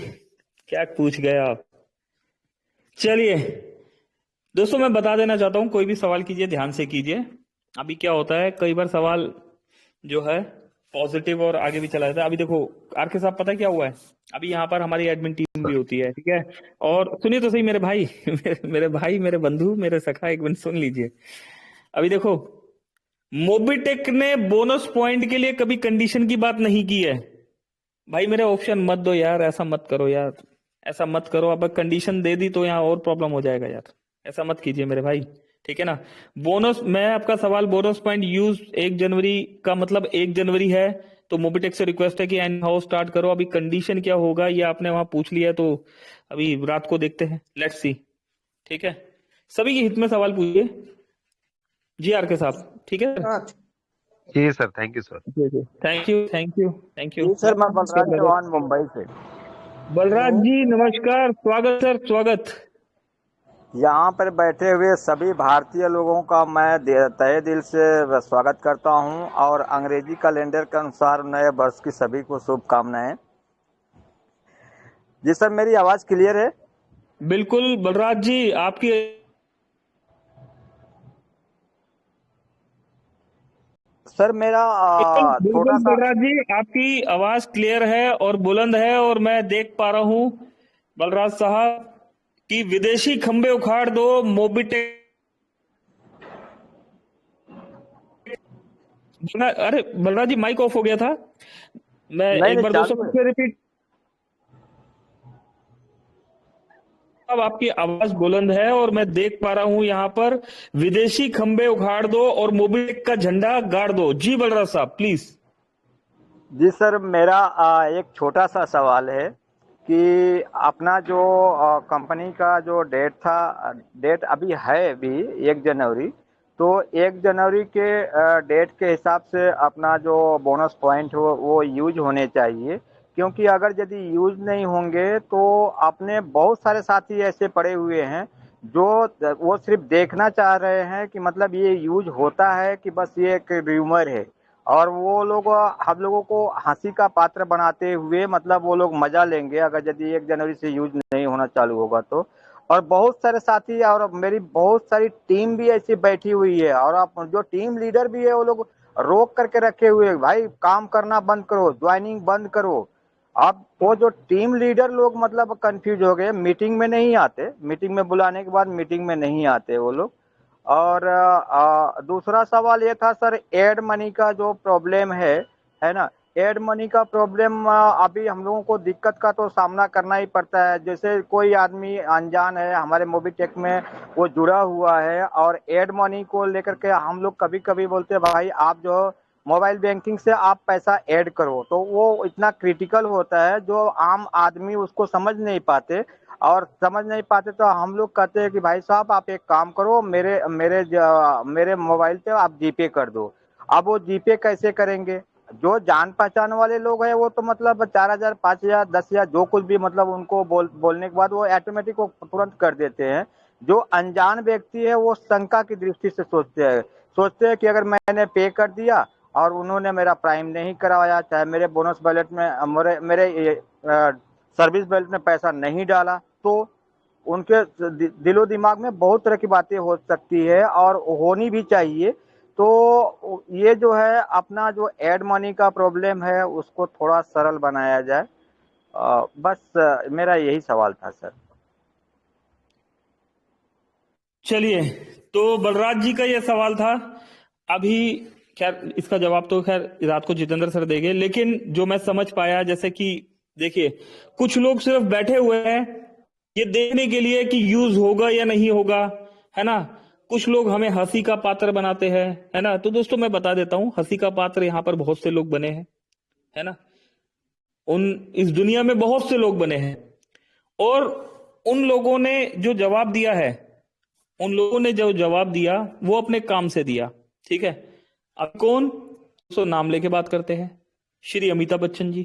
क्या पूछ गए आप। चलिए दोस्तों मैं बता देना चाहता हूं, कोई भी सवाल कीजिए ध्यान से कीजिए। अभी क्या होता है, कई बार सवाल जो है पॉजिटिव और आगे भी चला जाता है। अभी देखो आरके साहब पता है क्या हुआ है, अभी यहाँ पर हमारी एडमिन टीम भी होती है, ठीक है। और सुनिए तो सही मेरे भाई मेरे भाई, मेरे बंधु, मेरे सखा, एक मिनट सुन लीजिए। अभी देखो मोबिटेक ने बोनस पॉइंट के लिए कभी कंडीशन की बात नहीं की है। भाई मेरे ऑप्शन मत दो यार, ऐसा मत करो यार, ऐसा मत करो। अब कंडीशन दे दी तो यहाँ और प्रॉब्लम हो जाएगा यार, ऐसा मत कीजिए मेरे भाई, ठीक है ना। बोनस, मैं आपका सवाल बोनस पॉइंट यूज 1 जनवरी का मतलब 1 जनवरी है, तो मोबिटेक से रिक्वेस्ट है कि एनी हाउ स्टार्ट करो। अभी कंडीशन क्या होगा ये आपने वहां पूछ लिया है, तो अभी रात को देखते हैं, लेट्स सी, ठीक है। सभी के हित में सवाल पूछिए जी आर के साहब, ठीक है सर। जी sir, thank you sir. Thank you thank you thank you. जी सर, मैं बलराज चौहान मुंबई से। बलराज जी नमस्कार, स्वागत सर, स्वागत। यहाँ पर बैठे हुए सभी भारतीय लोगों का मैं तहे दिल से स्वागत करता हूँ और अंग्रेजी कैलेंडर के अनुसार नए वर्ष की सभी को शुभकामनाएं। जी सर, मेरी आवाज क्लियर है? बिल्कुल बलराज जी, आपकी सर मेरा बिल्कुल थोड़ा सा बलराज जी, आपकी आवाज क्लियर है और बुलंद है, और मैं देख पा रहा हूँ बलराज साहब कि विदेशी खंबे उखाड़ दो, मोबीटेक। अरे बलराज जी, माइक ऑफ हो गया था। मैं नहीं एक नहीं बार चालू दोस्तों है। फिर रिपीट। अब आपकी आवाज बुलंद है और मैं देख पा रहा हूं यहाँ पर विदेशी खंबे उखाड़ दो और मोबीटेक का झंडा गाड़ दो। जी बलराज साहब प्लीज। जी सर, मेरा एक छोटा सा सवाल है कि अपना जो कंपनी का जो डेट था, डेट अभी है भी 1 जनवरी, तो 1 जनवरी के डेट के हिसाब से अपना जो बोनस पॉइंट हो वो यूज होने चाहिए, क्योंकि अगर यदि यूज नहीं होंगे तो अपने बहुत सारे साथी ऐसे पड़े हुए हैं जो वो सिर्फ देखना चाह रहे हैं कि मतलब ये यूज होता है कि बस ये एक र्यूमर है, और वो लोग हम लोगों को हंसी का पात्र बनाते हुए मतलब वो लोग मजा लेंगे अगर यदि 1 जनवरी से यूज नहीं होना चालू होगा तो। और बहुत सारे साथी और मेरी बहुत सारी टीम भी ऐसी बैठी हुई है, और आप जो टीम लीडर भी है वो लोग रोक करके रखे हुए हैं, भाई काम करना बंद करो, ज्वाइनिंग बंद करो। अब वो जो टीम लीडर लोग मतलब कंफ्यूज हो गए, मीटिंग में नहीं आते, मीटिंग में बुलाने के बाद मीटिंग में नहीं आते वो लोग। और दूसरा सवाल ये था सर, एड मनी का जो प्रॉब्लम है ना, एड मनी का प्रॉब्लम अभी हम लोगों को दिक्कत का तो सामना करना ही पड़ता है। जैसे कोई आदमी अनजान है हमारे मोबीटेक में, वो जुड़ा हुआ है और एड मनी को लेकर के हम लोग कभी कभी बोलते हैं भाई आप जो मोबाइल बैंकिंग से आप पैसा ऐड करो, तो वो इतना क्रिटिकल होता है जो आम आदमी उसको समझ नहीं पाते, और समझ नहीं पाते तो हम लोग कहते हैं कि भाई साहब आप एक काम करो, मेरे मोबाइल पे आप जीपे कर दो। अब वो जीपे कैसे करेंगे? जो जान पहचान वाले लोग हैं वो तो मतलब 4,000 5,000 10,000 जो कुछ भी मतलब उनको बोलने के बाद वो ऑटोमेटिक वो तुरंत कर देते हैं। जो अनजान व्यक्ति है वो शंका की दृष्टि से सोचते हैं कि अगर मैंने पे कर दिया और उन्होंने मेरा प्राइम नहीं करवाया, चाहे मेरे बोनस बैलेट में मेरे सर्विस बैलेट में पैसा नहीं डाला, तो उनके दिलो दिमाग में बहुत तरह की बातें हो सकती है और होनी भी चाहिए। तो ये जो है अपना जो एड मनी का प्रॉब्लम है उसको थोड़ा सरल बनाया जाए। बस मेरा यही सवाल था सर। चलिए, तो बलराज जी का ये सवाल था। अभी खैर इसका जवाब तो खैर रात को जितेंद्र सर देंगे, लेकिन जो मैं समझ पाया, जैसे कि देखिए कुछ लोग सिर्फ बैठे हुए हैं ये देखने के लिए कि यूज होगा या नहीं होगा, है ना। कुछ लोग हमें हंसी का पात्र बनाते हैं, है ना। तो दोस्तों मैं बता देता हूं, हंसी का पात्र यहाँ पर बहुत से लोग बने हैं, है ना। इस दुनिया में बहुत से लोग बने हैं, और उन लोगों ने जो जवाब दिया है, उन लोगों ने जो जवाब दिया वो अपने काम से दिया, ठीक है। अब कौन? दोस्तों नाम लेके बात करते हैं, श्री अमिताभ बच्चन जी।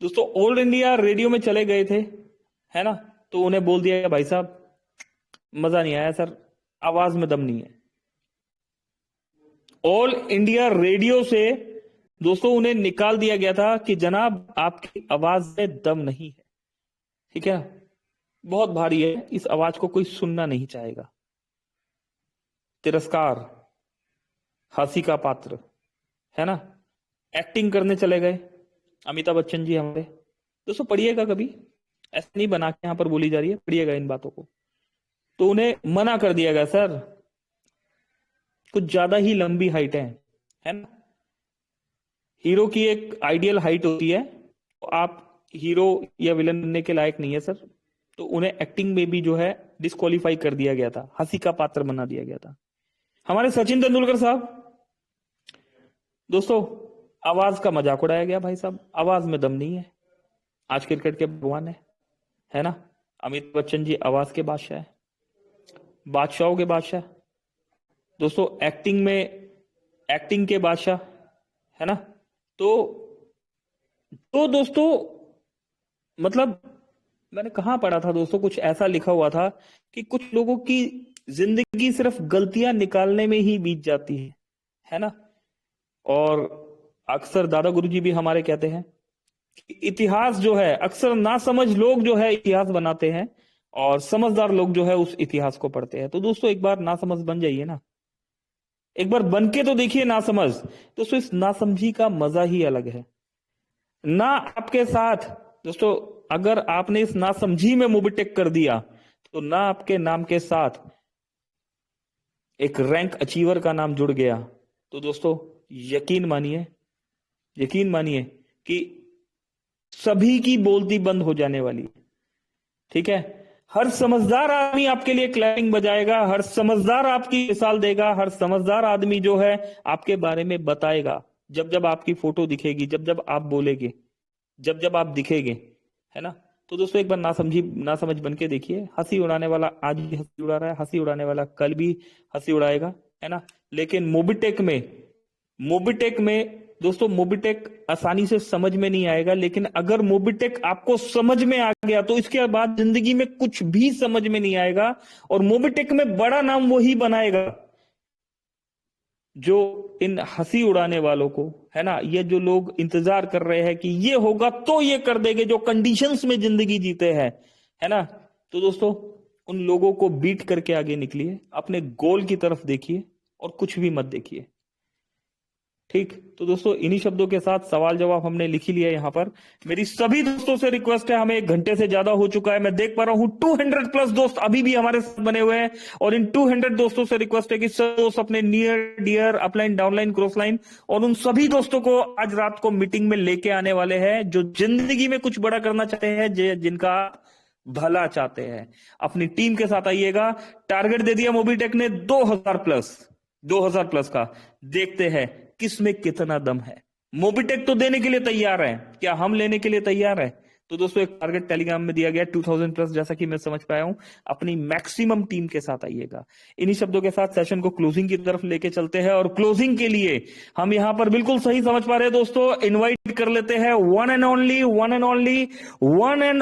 दोस्तों ऑल इंडिया रेडियो में चले गए थे, है ना, तो उन्हें बोल दिया भाई साहब मजा नहीं आया सर, आवाज में दम नहीं है। ऑल इंडिया रेडियो से दोस्तों उन्हें निकाल दिया गया था कि जनाब आपकी आवाज में दम नहीं है, ठीक है, बहुत भारी है, इस आवाज को कोई सुनना नहीं चाहेगा। तिरस्कार, हंसी का पात्र, है ना। एक्टिंग करने चले गए अमिताभ बच्चन जी हमारे। दोस्तों पढ़िएगा, कभी ऐसे नहीं बना के यहां पर बोली जा रही है, पढ़िएगा इन बातों को। तो उन्हें मना कर दिया गया सर, कुछ ज्यादा ही लंबी हाइट है ना। हीरो की एक आइडियल हाइट होती है, तो आप हीरो या विलन बनने के लायक नहीं है सर, तो उन्हें एक्टिंग में भी जो है डिस्क्वालीफाई कर दिया गया था, हंसी का पात्र बना दिया गया था। हमारे सचिन तेंदुलकर साहब, दोस्तों आवाज का मजाक उड़ाया गया, भाई साहब आवाज में दम नहीं है, आज क्रिकेट के भगवान है ना। अमिताभ बच्चन जी आवाज के बादशाह है, बादशाहों के बादशाह, दोस्तों एक्टिंग के बादशाह, है ना। तो दोस्तों मतलब मैंने कहाँ पढ़ा था दोस्तों, कुछ ऐसा लिखा हुआ था कि कुछ लोगों की जिंदगी सिर्फ गलतियां निकालने में ही बीत जाती है ना। और अक्सर दादा गुरुजी भी हमारे कहते हैं कि इतिहास जो है, अक्सर नासमझ लोग जो है इतिहास बनाते हैं और समझदार लोग जो है उस इतिहास को पढ़ते हैं। तो दोस्तों एक बार नासमझ बन जाइए ना, एक बार बन के तो देखिए नासमझ। दोस्तों इस नासमझी का मजा ही अलग है ना। आपके साथ दोस्तों अगर आपने इस नासमझी में मोबिटेक कर दिया तो ना आपके नाम के साथ एक रैंक अचीवर का नाम जुड़ गया, तो दोस्तों यकीन मानिए कि सभी की बोलती बंद हो जाने वाली है। ठीक है, हर समझदार आदमी आपके लिए क्लैपिंग बजाएगा, हर समझदार आपकी मिसाल देगा, हर समझदार आदमी जो है आपके बारे में बताएगा जब जब आपकी फोटो दिखेगी, जब जब आप बोलेंगे, जब जब आप दिखेंगे, है ना। तो दोस्तों एक बार नासमझ बन के देखिए। हंसी उड़ाने वाला आज भी हंसी उड़ा रहा है, हंसी उड़ाने वाला कल भी हंसी उड़ाएगा, है ना। लेकिन मोबिटेक में दोस्तों मोबिटेक आसानी से समझ में नहीं आएगा, लेकिन अगर मोबिटेक आपको समझ में आ गया तो इसके बाद जिंदगी में कुछ भी समझ में नहीं आएगा। और मोबिटेक में बड़ा नाम वही बनाएगा जो इन हंसी उड़ाने वालों को, है ना, ये जो लोग इंतजार कर रहे हैं कि ये होगा तो ये कर देंगे, जो कंडीशंस में जिंदगी जीते हैं, है ना। तो दोस्तों उन लोगों को बीट करके आगे निकलिए, अपने गोल की तरफ देखिए और कुछ भी मत देखिए। ठीक, तो दोस्तों इन्हीं शब्दों के साथ सवाल जवाब हमने लिख ही लिया यहाँ पर। मेरी सभी दोस्तों से रिक्वेस्ट है, हमें 1 घंटे से ज्यादा हो चुका है, मैं देख पा रहा हूं 200 प्लस दोस्त अभी भी हमारे साथ बने हुए हैं। और इन 200 दोस्तों से रिक्वेस्ट है कि सब दोस्त अपने near dear upline downline cross line और उन सभी दोस्तों को आज रात को मीटिंग में लेके आने वाले हैं जो जिंदगी में कुछ बड़ा करना चाहते हैं, जिनका भला चाहते हैं। अपनी टीम के साथ आइएगा। टारगेट दे दिया मोबिटेक ने 2000 प्लस का, देखते हैं किसमें कितना दम है। मोबिटेक तो देने के लिए तैयार है, क्या हम लेने के लिए तैयार है? तो दोस्तों एक टारगेट टेलीग्राम में दिया गया 2000 प्लस, जैसा कि मैं समझ पाया हूं। अपनी मैक्सिमम टीम के साथ आइएगा। इन्हीं शब्दों के साथ सेशन को क्लोजिंग की तरफ लेके चलते हैं। और क्लोजिंग के लिए हम यहां पर बिल्कुल सही समझ पा रहे हैं दोस्तों, इन्वाइट कर लेते हैं one and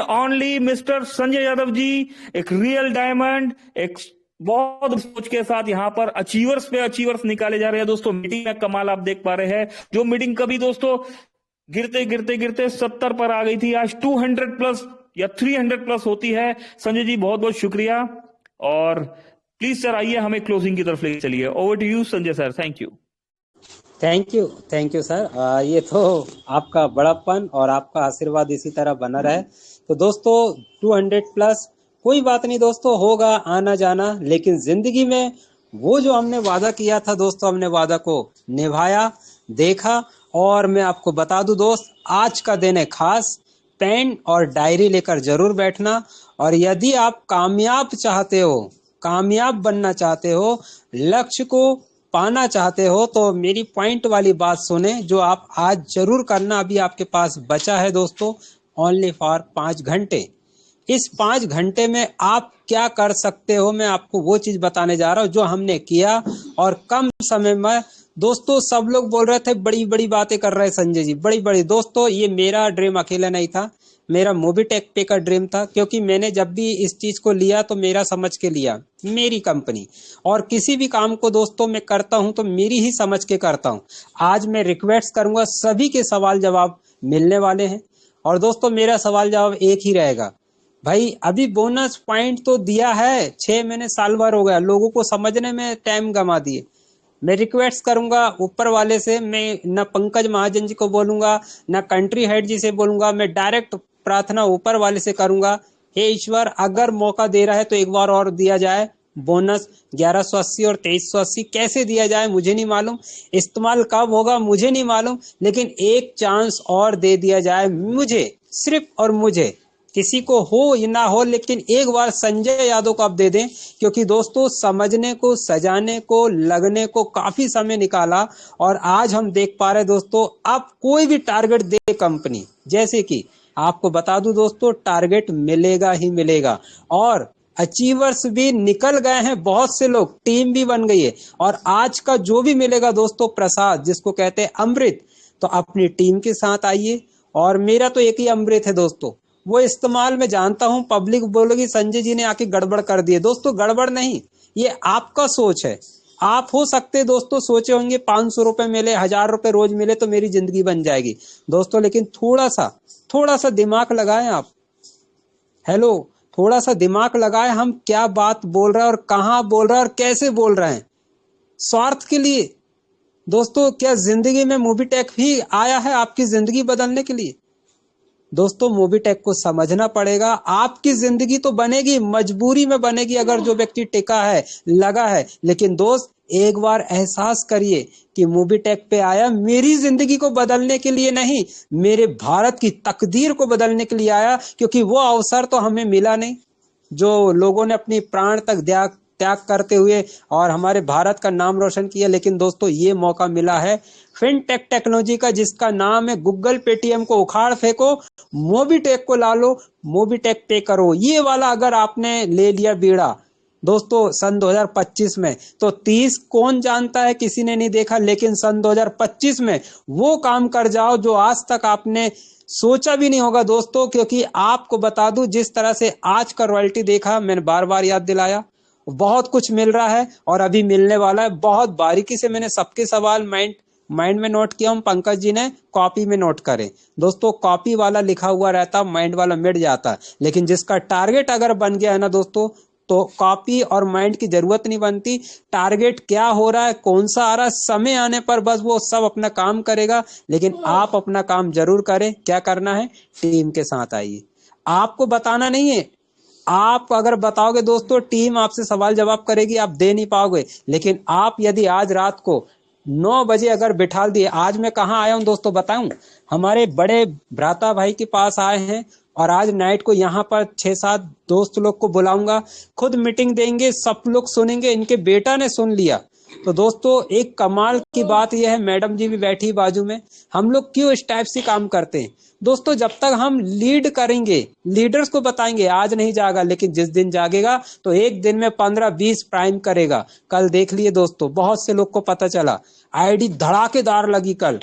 only mister Sanjay Yadav ji, एक रियल डायमंड, एक बहुत सोच के साथ यहाँ पर अचीवर्स पे अचीवर्स निकाले जा रहे हैं दोस्तों। मीटिंग में कमाल आप देख पा रहे हैं, जो मीटिंग कभी दोस्तों गिरते 70 पर आ गई थी, आज 200 प्लस या 300 प्लस होती है। संजय जी बहुत बहुत शुक्रिया। और प्लीज सर आइए हमें क्लोजिंग की तरफ लेके चलिए। Over to you Sanjay sir. Thank you sir. ये तो आपका बड़ापन और आपका आशीर्वाद इसी तरह बना रहे। तो दोस्तों 200 प्लस कोई बात नहीं दोस्तों, होगा आना जाना, लेकिन जिंदगी में वो जो हमने वादा किया था दोस्तों, हमने वादा को निभाया, देखा। और मैं आपको बता दूं दोस्त, आज का दिन है खास। पेन और डायरी लेकर जरूर बैठना। और यदि आप कामयाब बनना चाहते हो, लक्ष्य को पाना चाहते हो, तो मेरी पॉइंट वाली बात सुने, जो आप आज जरूर करना। अभी आपके पास बचा है दोस्तों ओनली फॉर 5 घंटे। इस 5 घंटे में आप क्या कर सकते हो, मैं आपको वो चीज बताने जा रहा हूँ जो हमने किया। और कम समय में दोस्तों सब लोग बोल रहे थे बड़ी बड़ी बातें कर रहे हैं संजय जी, बड़ी दोस्तों ये मेरा ड्रीम अकेला नहीं था, मेरा मोबिटेक पे का ड्रीम था। क्योंकि मैंने जब भी इस चीज को लिया तो मेरा समझ के लिया, मेरी कंपनी। और किसी भी काम को दोस्तों मैं करता हूं तो मेरी ही समझ के करता हूं। आज मैं रिक्वेस्ट करूंगा, सभी के सवाल जवाब मिलने वाले हैं। और दोस्तों मेरा सवाल जवाब एक ही रहेगा, भाई अभी बोनस पॉइंट तो दिया है, 6 महीने साल भर हो गया, लोगों को समझने में टाइम गंवा दिए। मैं रिक्वेस्ट करूंगा ऊपर वाले से, मैं न पंकज महाजन जी को बोलूंगा, न कंट्री हेड जी से बोलूंगा, मैं डायरेक्ट प्रार्थना ऊपर वाले से करूंगा, हे ईश्वर अगर मौका दे रहा है तो एक बार और दिया जाए बोनस। 1180 और 2380 कैसे दिया जाए मुझे नहीं मालूम, इस्तेमाल कब होगा मुझे नहीं मालूम, लेकिन एक चांस और दे दिया जाए मुझे, सिर्फ और मुझे। किसी को हो या ना हो, लेकिन एक बार संजय यादव को आप दे दें। क्योंकि दोस्तों समझने को, सजाने को, लगने को काफी समय निकाला। और आज हम देख पा रहे दोस्तों, आप कोई भी टारगेट दे कंपनी, जैसे कि आपको बता दूं दोस्तों, टारगेट मिलेगा ही मिलेगा। और अचीवर्स भी निकल गए हैं, बहुत से लोग, टीम भी बन गई है। और आज का जो भी मिलेगा दोस्तों प्रसाद, जिसको कहते हैं अमृत, तो अपनी टीम के साथ आइए। और मेरा तो एक ही अमृत है दोस्तों, वो इस्तेमाल में जानता हूं। पब्लिक बोलेगी संजय जी ने आके गड़बड़ कर दिए। दोस्तों गड़बड़ नहीं, ये आपका सोच है। आप हो सकते दोस्तों सोचे होंगे 500 रुपए मिले, 1000 रुपए रोज मिले तो मेरी जिंदगी बन जाएगी दोस्तों, लेकिन थोड़ा सा दिमाग लगाएं आप। हेलो, थोड़ा सा दिमाग लगाएं, हम क्या बात बोल रहे हैं और कहां बोल रहे हैं और कैसे बोल रहे हैं। स्वार्थ के लिए दोस्तों, क्या जिंदगी में मोबीटेक भी आया है आपकी जिंदगी बदलने के लिए? दोस्तों मोबीटेक को समझना पड़ेगा। आपकी जिंदगी तो बनेगी, मजबूरी में बनेगी अगर जो व्यक्ति टिका है, लगा है। लेकिन दोस्त एक बार एहसास करिए कि मोबीटेक पे आया मेरी जिंदगी को बदलने के लिए नहीं, मेरे भारत की तकदीर को बदलने के लिए आया। क्योंकि वो अवसर तो हमें मिला नहीं जो लोगों ने अपनी प्राण तक त्याग करते हुए और हमारे भारत का नाम रोशन किया। लेकिन दोस्तों ये मौका मिला है फिनटेक टेक्नोलॉजी का, जिसका नाम है गूगल, पेटीएम को उखाड़ फेंको, मोबीटेक को ला लो, मोबीटेक पे करो। ये वाला अगर आपने ले लिया बीड़ा दोस्तों सन 2025 में, तो 30 कौन जानता है, किसी ने नहीं देखा। लेकिन सन 2025 में वो काम कर जाओ जो आज तक आपने सोचा भी नहीं होगा दोस्तों। क्योंकि आपको बता दूं, जिस तरह से आज का रॉयल्टी देखा, मैंने बार बार याद दिलाया, बहुत कुछ मिल रहा है और अभी मिलने वाला है। बहुत बारीकी से मैंने सबके सवाल माइंड में नोट किया, हम पंकज जी ने कॉपी में नोट करें। दोस्तों कॉपी वाला लिखा हुआ रहता, माइंड वाला मिट जाता। लेकिन जिसका टारगेट अगर बन गया है ना दोस्तों, तो कॉपी और माइंड की जरूरत नहीं बनती। टारगेट क्या हो रहा है, कौन सा आ रहा है, समय आने पर बस वो सब अपना काम करेगा। लेकिन आप अपना काम जरूर करें। क्या करना है, टीम के साथ आइए। आपको बताना नहीं है, आप अगर बताओगे दोस्तों, टीम आपसे सवाल जवाब करेगी, आप दे नहीं पाओगे। लेकिन आप यदि आज रात को 9 बजे अगर बिठा दिए, आज मैं कहाँ आया हूं दोस्तों बताऊं, हमारे बड़े भ्राता भाई के पास आए हैं। और आज नाइट को यहाँ पर 6-7 दोस्त लोग को बुलाऊंगा, खुद मीटिंग देंगे, सब लोग सुनेंगे। इनके बेटा ने सुन लिया। तो दोस्तों एक कमाल की बात यह है, मैडम जी भी बैठी बाजू में, हम लोग क्यों इस टाइप से काम करते हैं दोस्तों? जब तक हम लीड करेंगे, लीडर्स को बताएंगे, आज नहीं जागा, लेकिन जिस दिन जागेगा तो एक दिन में 15-20 प्राइम करेगा। कल देख लिए दोस्तों, बहुत से लोग को पता चला, आईडी धड़ाकेदार लगी कल।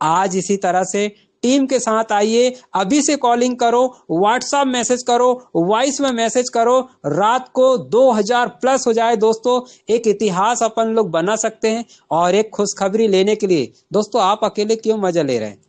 आज इसी तरह से टीम के साथ आइए, अभी से कॉलिंग करो, व्हाट्सएप मैसेज करो, वॉइस में मैसेज करो, रात को 2000 प्लस हो जाए दोस्तों। एक इतिहास अपन लोग बना सकते हैं। और एक खुशखबरी लेने के लिए दोस्तों, आप अकेले क्यों मजा ले रहे हैं?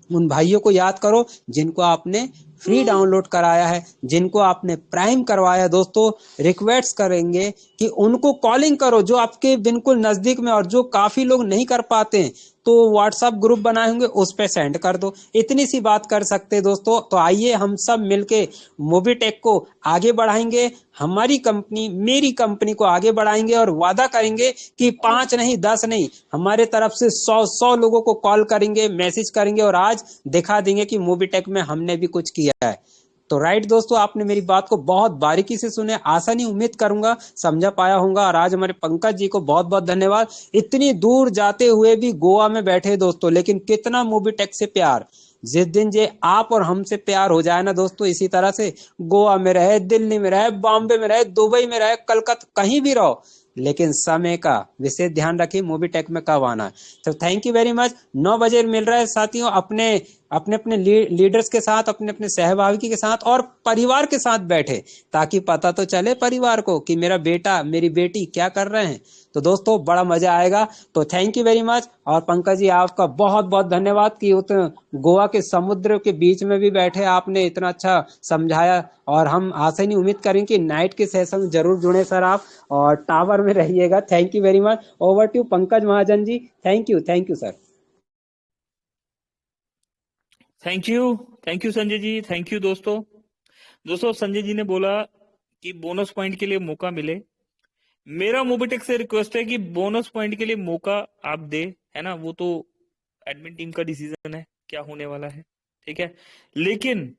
उन भाइयों को याद करो जिनको आपने फ्री डाउनलोड कराया है, जिनको आपने प्राइम करवाया। दोस्तों रिक्वेस्ट करेंगे कि उनको कॉलिंग करो, जो आपके बिल्कुल नजदीक में, और जो काफी लोग नहीं कर पाते हैं तो व्हाट्सएप ग्रुप बनाए होंगे, उस पे सेंड कर दो। इतनी सी बात कर सकते हैं दोस्तों। तो आइए हम सब मिलके मोबीटेक को आगे बढ़ाएंगे, हमारी कंपनी, मेरी कंपनी को आगे बढ़ाएंगे। और वादा करेंगे कि 5 नहीं, 10 नहीं, हमारे तरफ से 100 लोगों को कॉल करेंगे, मैसेज करेंगे और आज दिखा देंगे कि मोबीटेक में हमने भी कुछ किया है। तो राइट दोस्तों, आपने मेरी बात को बहुत बारीकी से सुने, आशा नहीं, उम्मीद करूंगा समझा पाया होगा। और आज हमारे पंकज जी को बहुत बहुत धन्यवाद, इतनी दूर जाते हुए भी गोवा में बैठे दोस्तों। लेकिन कितना मोबीटेक से प्यार, जिस दिन जे आप और हमसे प्यार हो जाए ना दोस्तों, इसी तरह से गोवा में रहे, दिल्ली में रहे, बॉम्बे में रहे, दुबई में रहे, कलकत्ता, कहीं भी रहो, लेकिन समय का विशेष ध्यान रखिए मोबीटेक में कब आना है। तो थैंक यू वेरी मच। 9 बजे मिल रहा है साथियों, अपने लीडर्स के साथ, अपने सहभागी के साथ और परिवार के साथ बैठे, ताकि पता तो चले परिवार को कि मेरा बेटा, मेरी बेटी क्या कर रहे हैं। तो दोस्तों बड़ा मजा आएगा। तो थैंक यू वेरी मच। और पंकज जी आपका बहुत बहुत धन्यवाद कि गोवा के समुद्र के बीच में भी बैठे आपने इतना अच्छा समझाया। और हम आशा नहीं, उम्मीद करें कि नाइट के सेशन में जरूर जुड़े सर आप, और टावर में रहिएगा। Thank you very much. Over to Pankaj Mahajan ji. Thank you sir. Thank you Sanjay ji, thank you दोस्तों संजय जी ने बोला कि बोनस पॉइंट के लिए मौका मिले। मेरा मोबीटेक से रिक्वेस्ट है कि बोनस पॉइंट के लिए मौका आप दे, है ना, वो तो एडमिन टीम का डिसीजन है क्या होने वाला है, ठीक है। लेकिन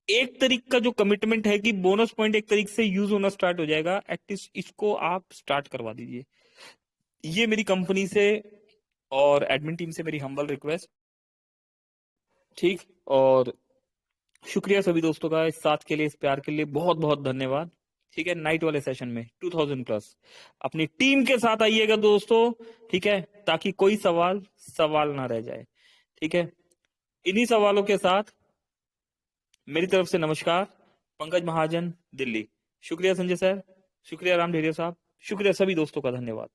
एक तरीक का जो कमिटमेंट है कि बोनस पॉइंट एक तरीके से यूज होना स्टार्ट हो जाएगा, एटलीस्ट इसको आप स्टार्ट करवा दीजिए। ये मेरी कंपनी से और एडमिन टीम से मेरी हम्बल रिक्वेस्ट, ठीक। और शुक्रिया सभी दोस्तों का इस साथ के लिए, इस प्यार के लिए बहुत बहुत धन्यवाद। ठीक है, नाइट वाले सेशन में 2000 प्लस अपनी टीम के साथ आइएगा दोस्तों, ठीक है, ताकि कोई सवाल ना रह जाए। ठीक है, इन्हीं सवालों के साथ मेरी तरफ से नमस्कार। पंकज महाजन, दिल्ली। शुक्रिया संजय सर, शुक्रिया राम ढेरिया साहब, शुक्रिया सभी दोस्तों का, धन्यवाद।